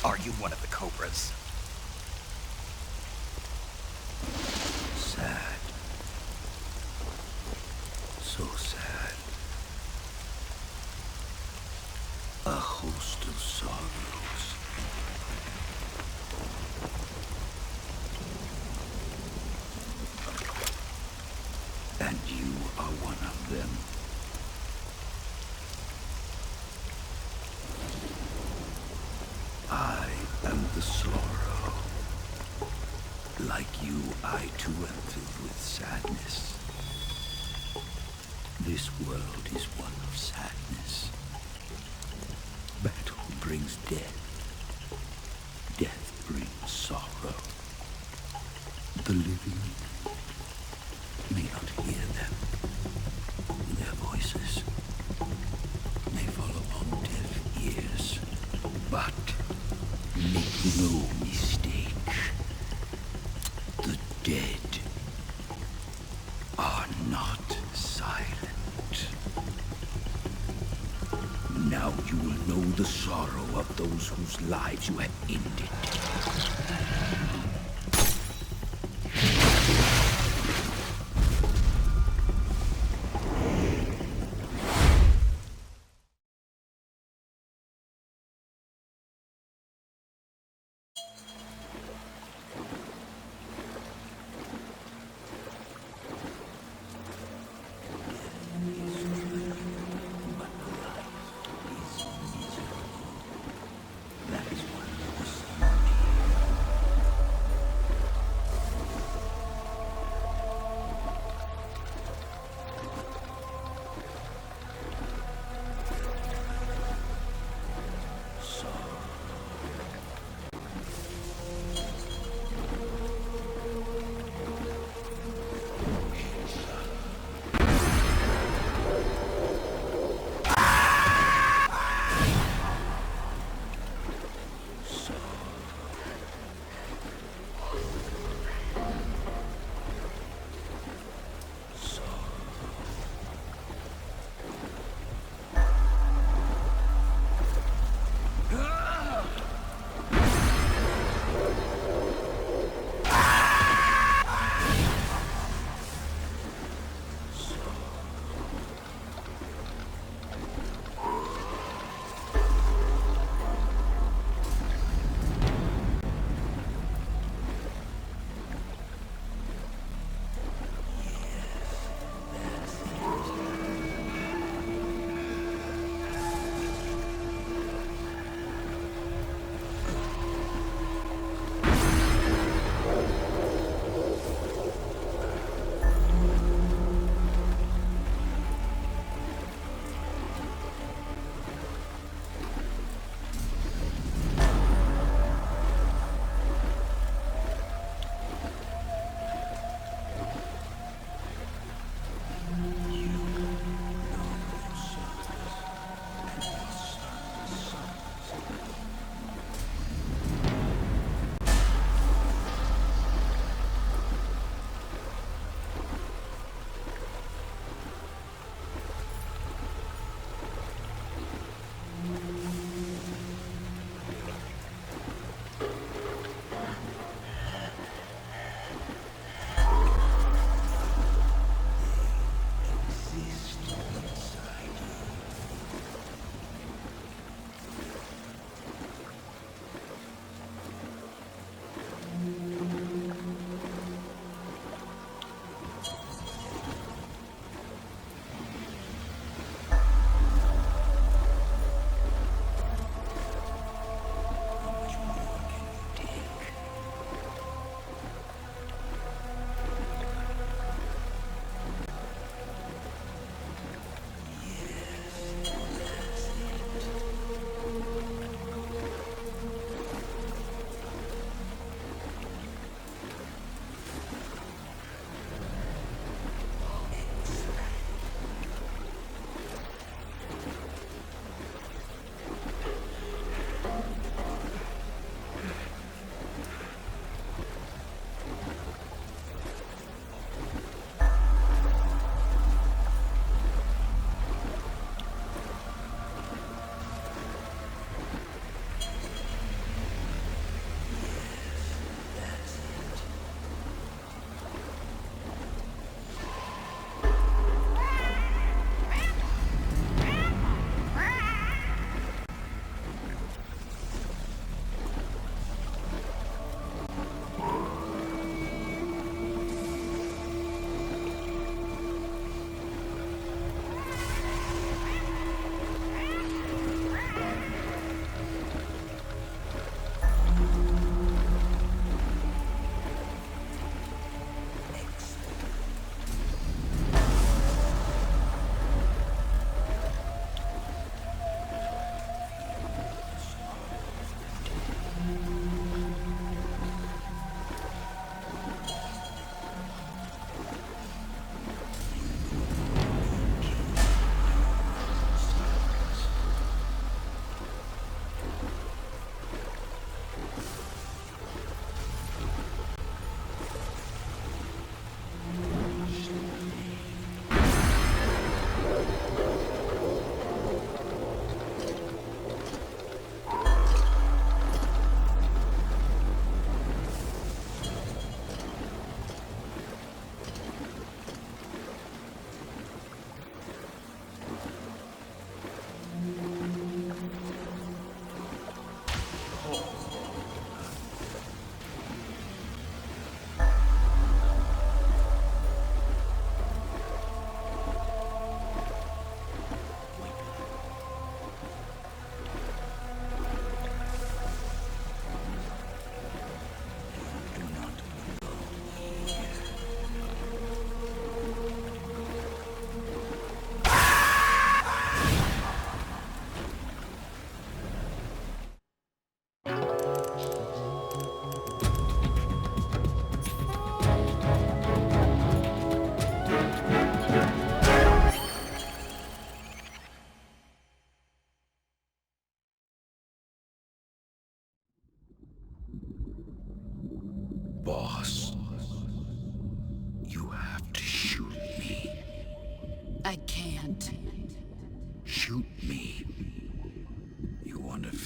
Are you one of the Cobras? Sad. So sad. A host of sorrows. And you are one of them. I am the sorrow. Like you, I too am filled with sadness. This world is one of sadness. Battle brings death. Death brings sorrow. The living may not hear them. Their voices may fall upon deaf ears. But make no mistake, the dead are not silent. Now you will know the sorrow of those whose lives you have ended. That is one of the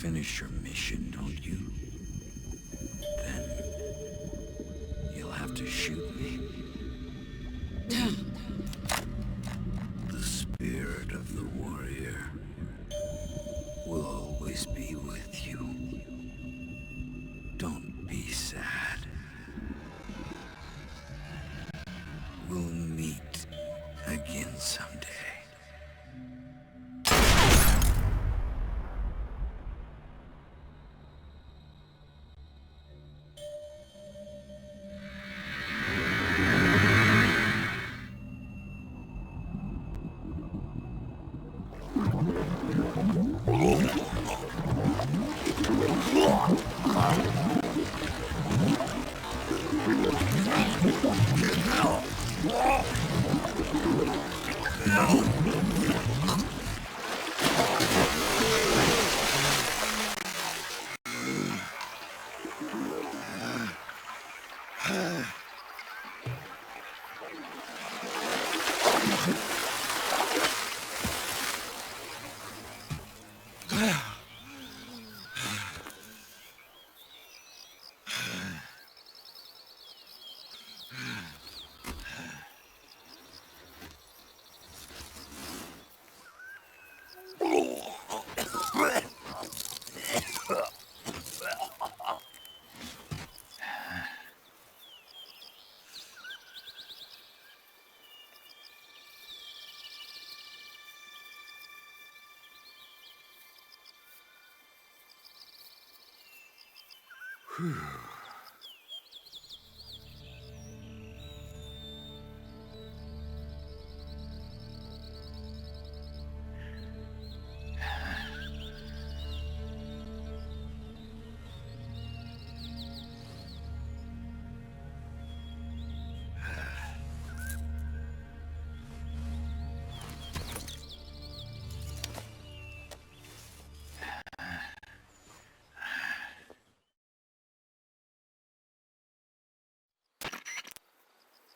finish your mission, don't you? Then you'll have to shoot me. The spirit of the warrior will always be with you. Don't be sad. We'll meet again someday.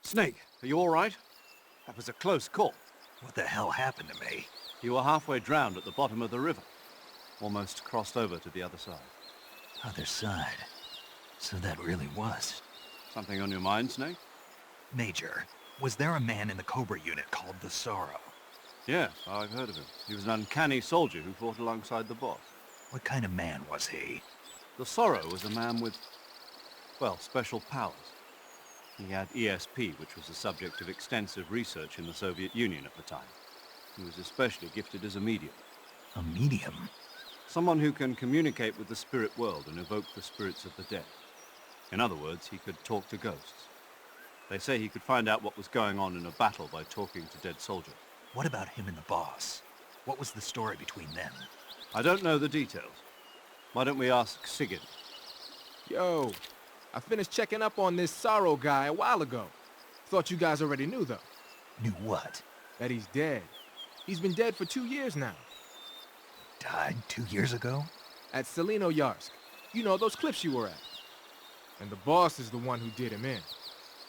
Snake, are you all right? That was a close call. What the hell happened to me? You were halfway drowned at the bottom of the river. Almost crossed over to the other side. Other side. So that really was. Something on your mind, Snake? Major, was there a man in the Cobra unit called the Sorrow? Yes, I've heard of him. He was an uncanny soldier who fought alongside the boss. What kind of man was he? The Sorrow was a man with, well, special powers. He had ESP, which was the subject of extensive research in the Soviet Union at the time. He was especially gifted as a medium. A medium? Someone who can communicate with the spirit world and evoke the spirits of the dead. In other words, he could talk to ghosts. They say he could find out what was going on in a battle by talking to dead soldiers. What about him and the boss? What was the story between them? I don't know the details. Why don't we ask Sigurd? Yo, I finished checking up on this Sorrow guy a while ago. Thought you guys already knew, though. Knew what? That he's dead. He's been dead for 2 years now. Died 2 years ago? At Yarsk. You know, those cliffs you were at. And the boss is the one who did him in.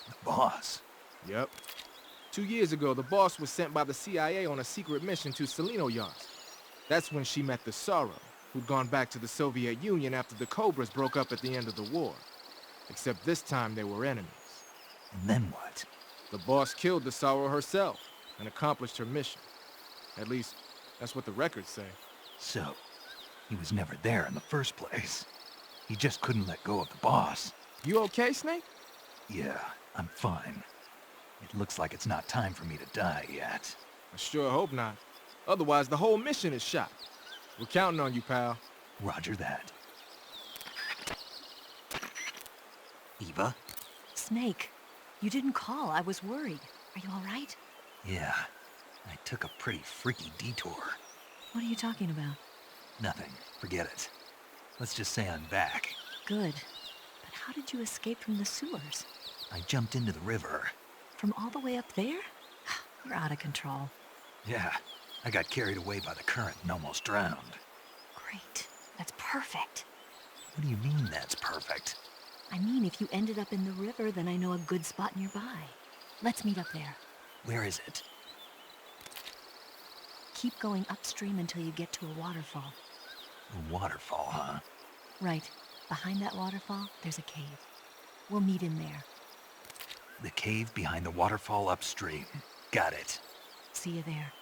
The boss? Yep. 2 years ago, the boss was sent by the CIA on a secret mission to Yarsk. That's when she met the Sorrow, who'd gone back to the Soviet Union after the Cobras broke up at the end of the war. Except this time they were enemies. And then what? The boss killed the Sorrow herself and accomplished her mission. At least, that's what the records say. So, he was never there in the first place. He just couldn't let go of the boss. You okay, Snake? Yeah, I'm fine. It looks like it's not time for me to die yet. I sure hope not. Otherwise, the whole mission is shot. We're counting on you, pal. Roger that. Eva? Snake, you didn't call. I was worried. Are you all right? Yeah, I took a pretty freaky detour. What are you talking about? Nothing. Forget it. Let's just say I'm back. Good. But how did you escape from the sewers? I jumped into the river. From all the way up there? You're out of control. Yeah, I got carried away by the current and almost drowned. Great. That's perfect. What do you mean that's perfect? I mean, if you ended up in the river, then I know a good spot nearby. Let's meet up there. Where is it? Keep going upstream until you get to a waterfall. A waterfall, huh? Right. Behind that waterfall, there's a cave. We'll meet in there. The cave behind the waterfall upstream. Got it. See you there.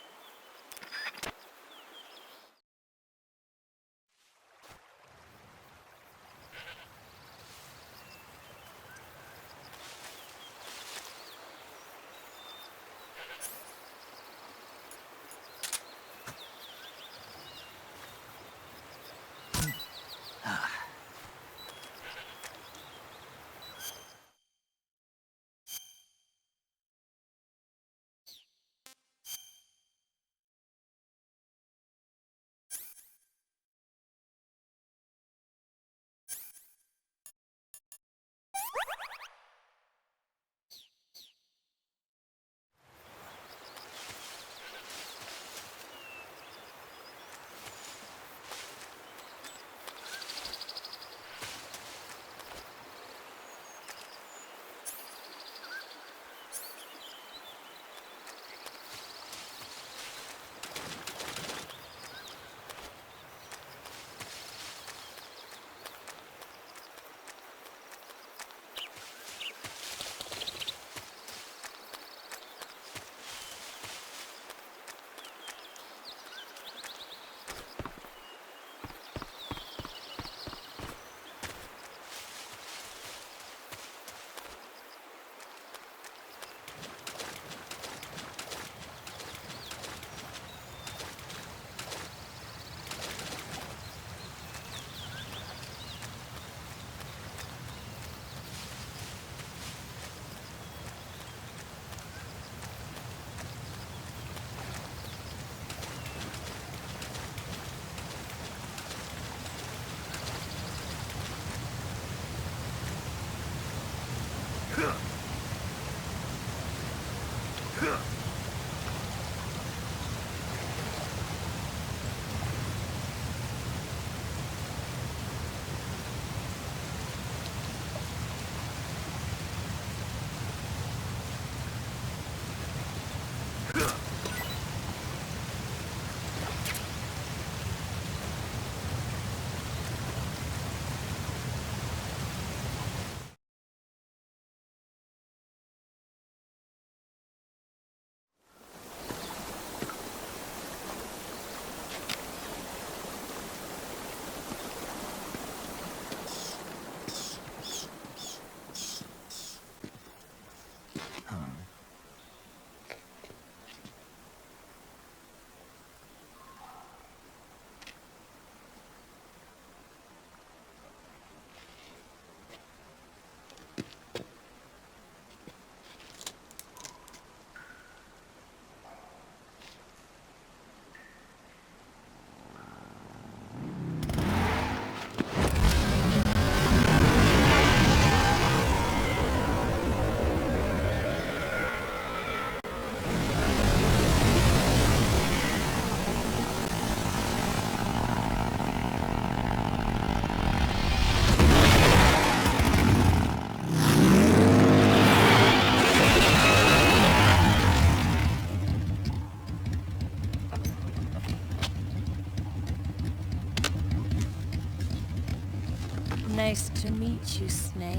Nice to meet you, Snake.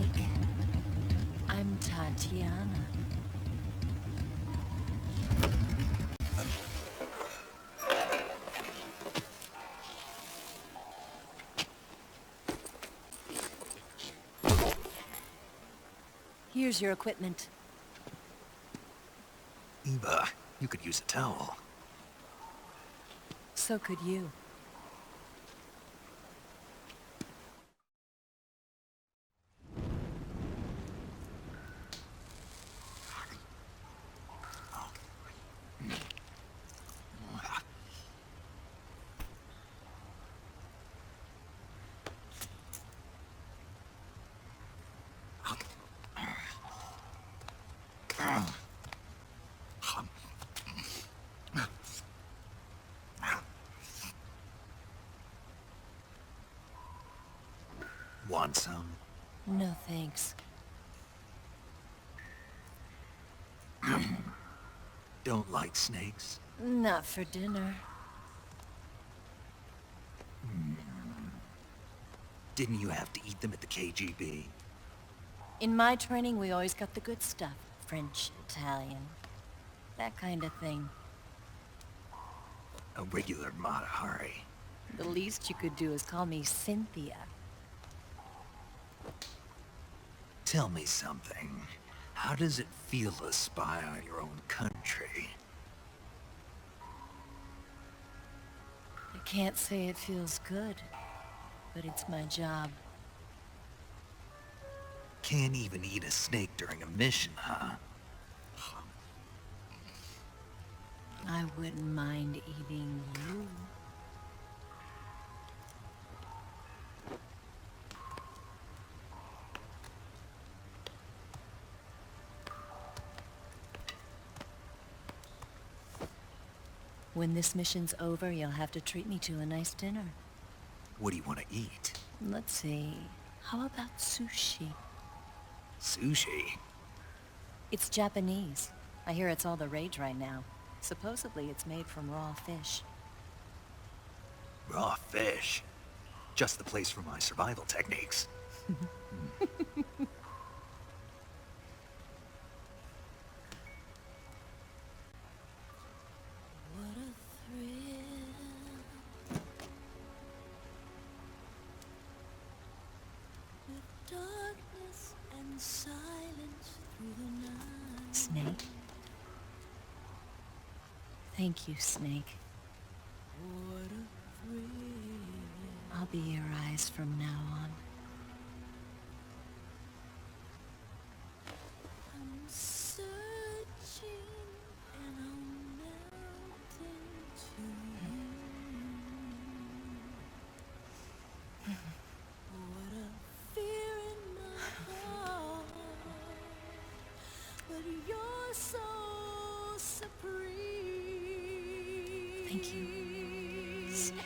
I'm Tatiana. Here's your equipment. Eva, you could use a towel. So could you. Want some? No thanks. Don't like snakes? Not for dinner. Didn't you have to eat them at the KGB? In my training, we always got the good stuff. French, Italian, that kind of thing. A regular Mata Hari. The least you could do is call me Cynthia. Tell me something. How does it feel to spy on your own country? I can't say it feels good, but it's my job. Can't even eat a snake during a mission, huh? I wouldn't mind eating you. When this mission's over, you'll have to treat me to a nice dinner. What do you want to eat? Let's see. How about sushi? Sushi? It's Japanese. I hear it's all the rage right now. Supposedly it's made from raw fish. Raw fish? Just the place for my survival techniques. What a thrill. With darkness and silence through the night. Snake? Thank you, Snake. What a thrill. I'll be your eyes from now on. I'm searching and I'm melting to you. What a fear in my heart, but you're so supreme. Thank you, Snake.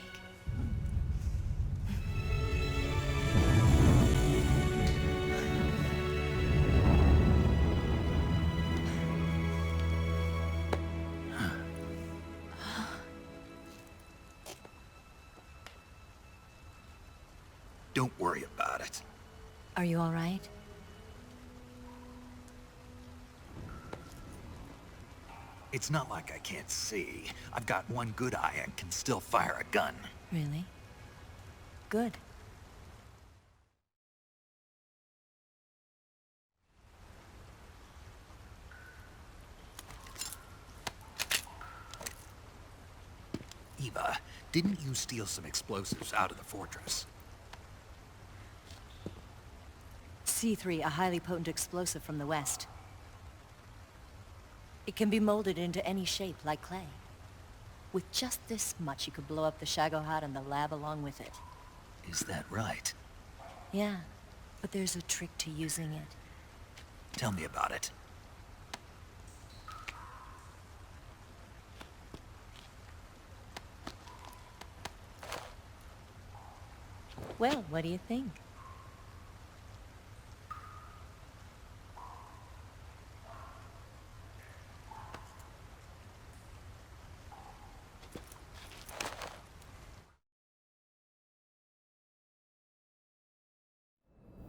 Don't worry about it. Are you all right? It's not like I can't see. I've got one good eye and can still fire a gun. Really? Good. Eva, didn't you steal some explosives out of the fortress? C3, a highly potent explosive from the west. It can be molded into any shape, like clay. With just this much, you could blow up the Shagohod and the lab along with it. Is that right? Yeah, but there's a trick to using it. Tell me about it. Well, what do you think?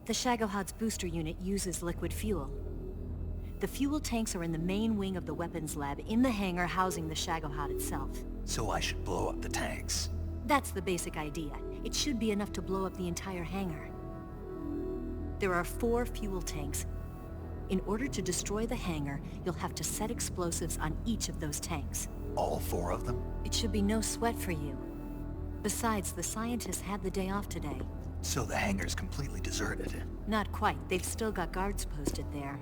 The Shagohod's booster unit uses liquid fuel. The fuel tanks are in the main wing of the weapons lab in the hangar housing the Shagohod itself. So I should blow up the tanks. That's the basic idea. It should be enough to blow up the entire hangar. There are 4 fuel tanks. In order to destroy the hangar, you'll have to set explosives on each of those tanks. All 4 of them? It should be no sweat for you. Besides, the scientists had the day off today. So the hangar's completely deserted. Not quite. They've still got guards posted there.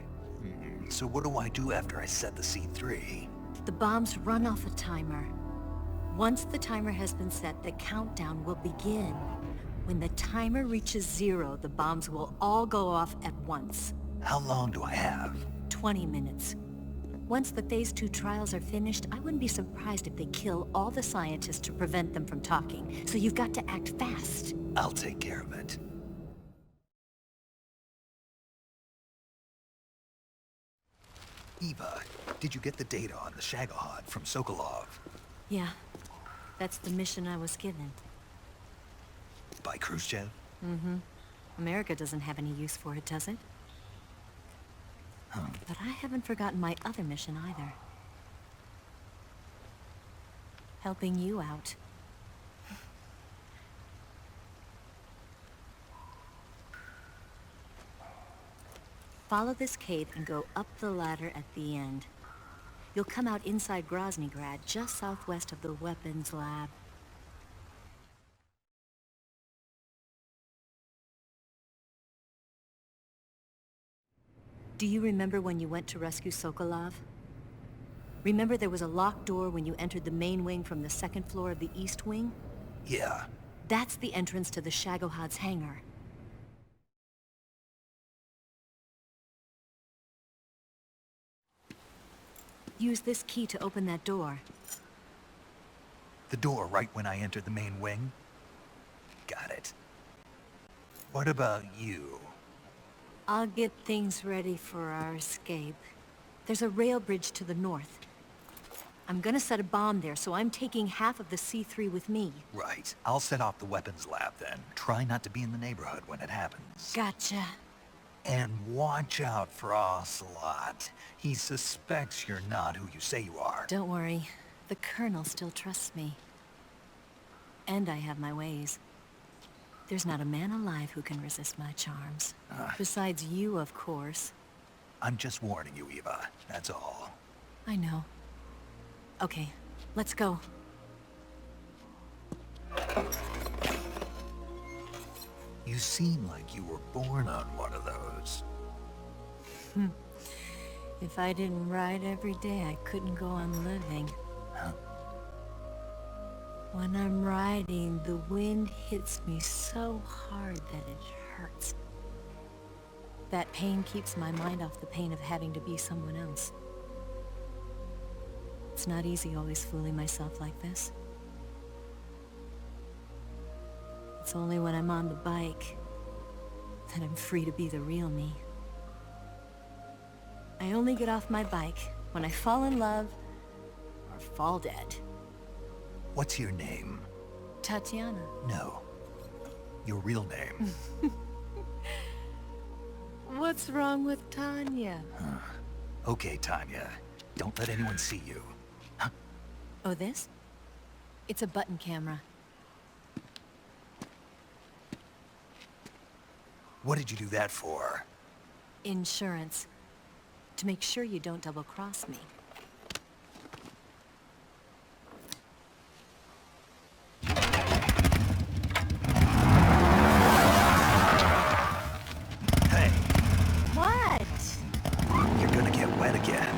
So what do I do after I set the C3? The bombs run off a timer. Once the timer has been set, the countdown will begin. When the timer reaches 0, the bombs will all go off at once. How long do I have? 20 minutes. Once the Phase 2 trials are finished, I wouldn't be surprised if they kill all the scientists to prevent them from talking. So you've got to act fast. I'll take care of it. Eva, did you get the data on the Shagohod from Sokolov? Yeah, that's the mission I was given. By Khrushchev? Mm-hmm. America doesn't have any use for it, does it? But I haven't forgotten my other mission either. Helping you out. Follow this cave and go up the ladder at the end. You'll come out inside Groznygrad, just southwest of the weapons lab. Do you remember when you went to rescue Sokolov? Remember there was a locked door when you entered the main wing from the second floor of the east wing? Yeah. That's the entrance to the Shagohod's hangar. Use this key to open that door. The door right when I entered the main wing? Got it. What about you? I'll get things ready for our escape. There's a rail bridge to the north. I'm gonna set a bomb there, so I'm taking half of the C3 with me. Right. I'll set off the weapons lab then. Try not to be in the neighborhood when it happens. Gotcha. And watch out for Ocelot. He suspects you're not who you say you are. Don't worry. The Colonel still trusts me. And I have my ways. There's not a man alive who can resist my charms. Besides you, of course. I'm just warning you, Eva. That's all. I know. Okay, let's go. You seem like you were born on one of those. If I didn't ride every day, I couldn't go on living. Huh? When I'm riding, the wind hits me so hard that it hurts. That pain keeps my mind off the pain of having to be someone else. It's not easy always fooling myself like this. It's only when I'm on the bike that I'm free to be the real me. I only get off my bike when I fall in love or fall dead. What's your name? Tatiana. No. Your real name. What's wrong with Tanya? Okay, Tanya. Don't let anyone see you. Huh? Oh, this? It's a button camera. What did you do that for? Insurance. To make sure you don't double-cross me. Hey, What? you're gonna get wet again.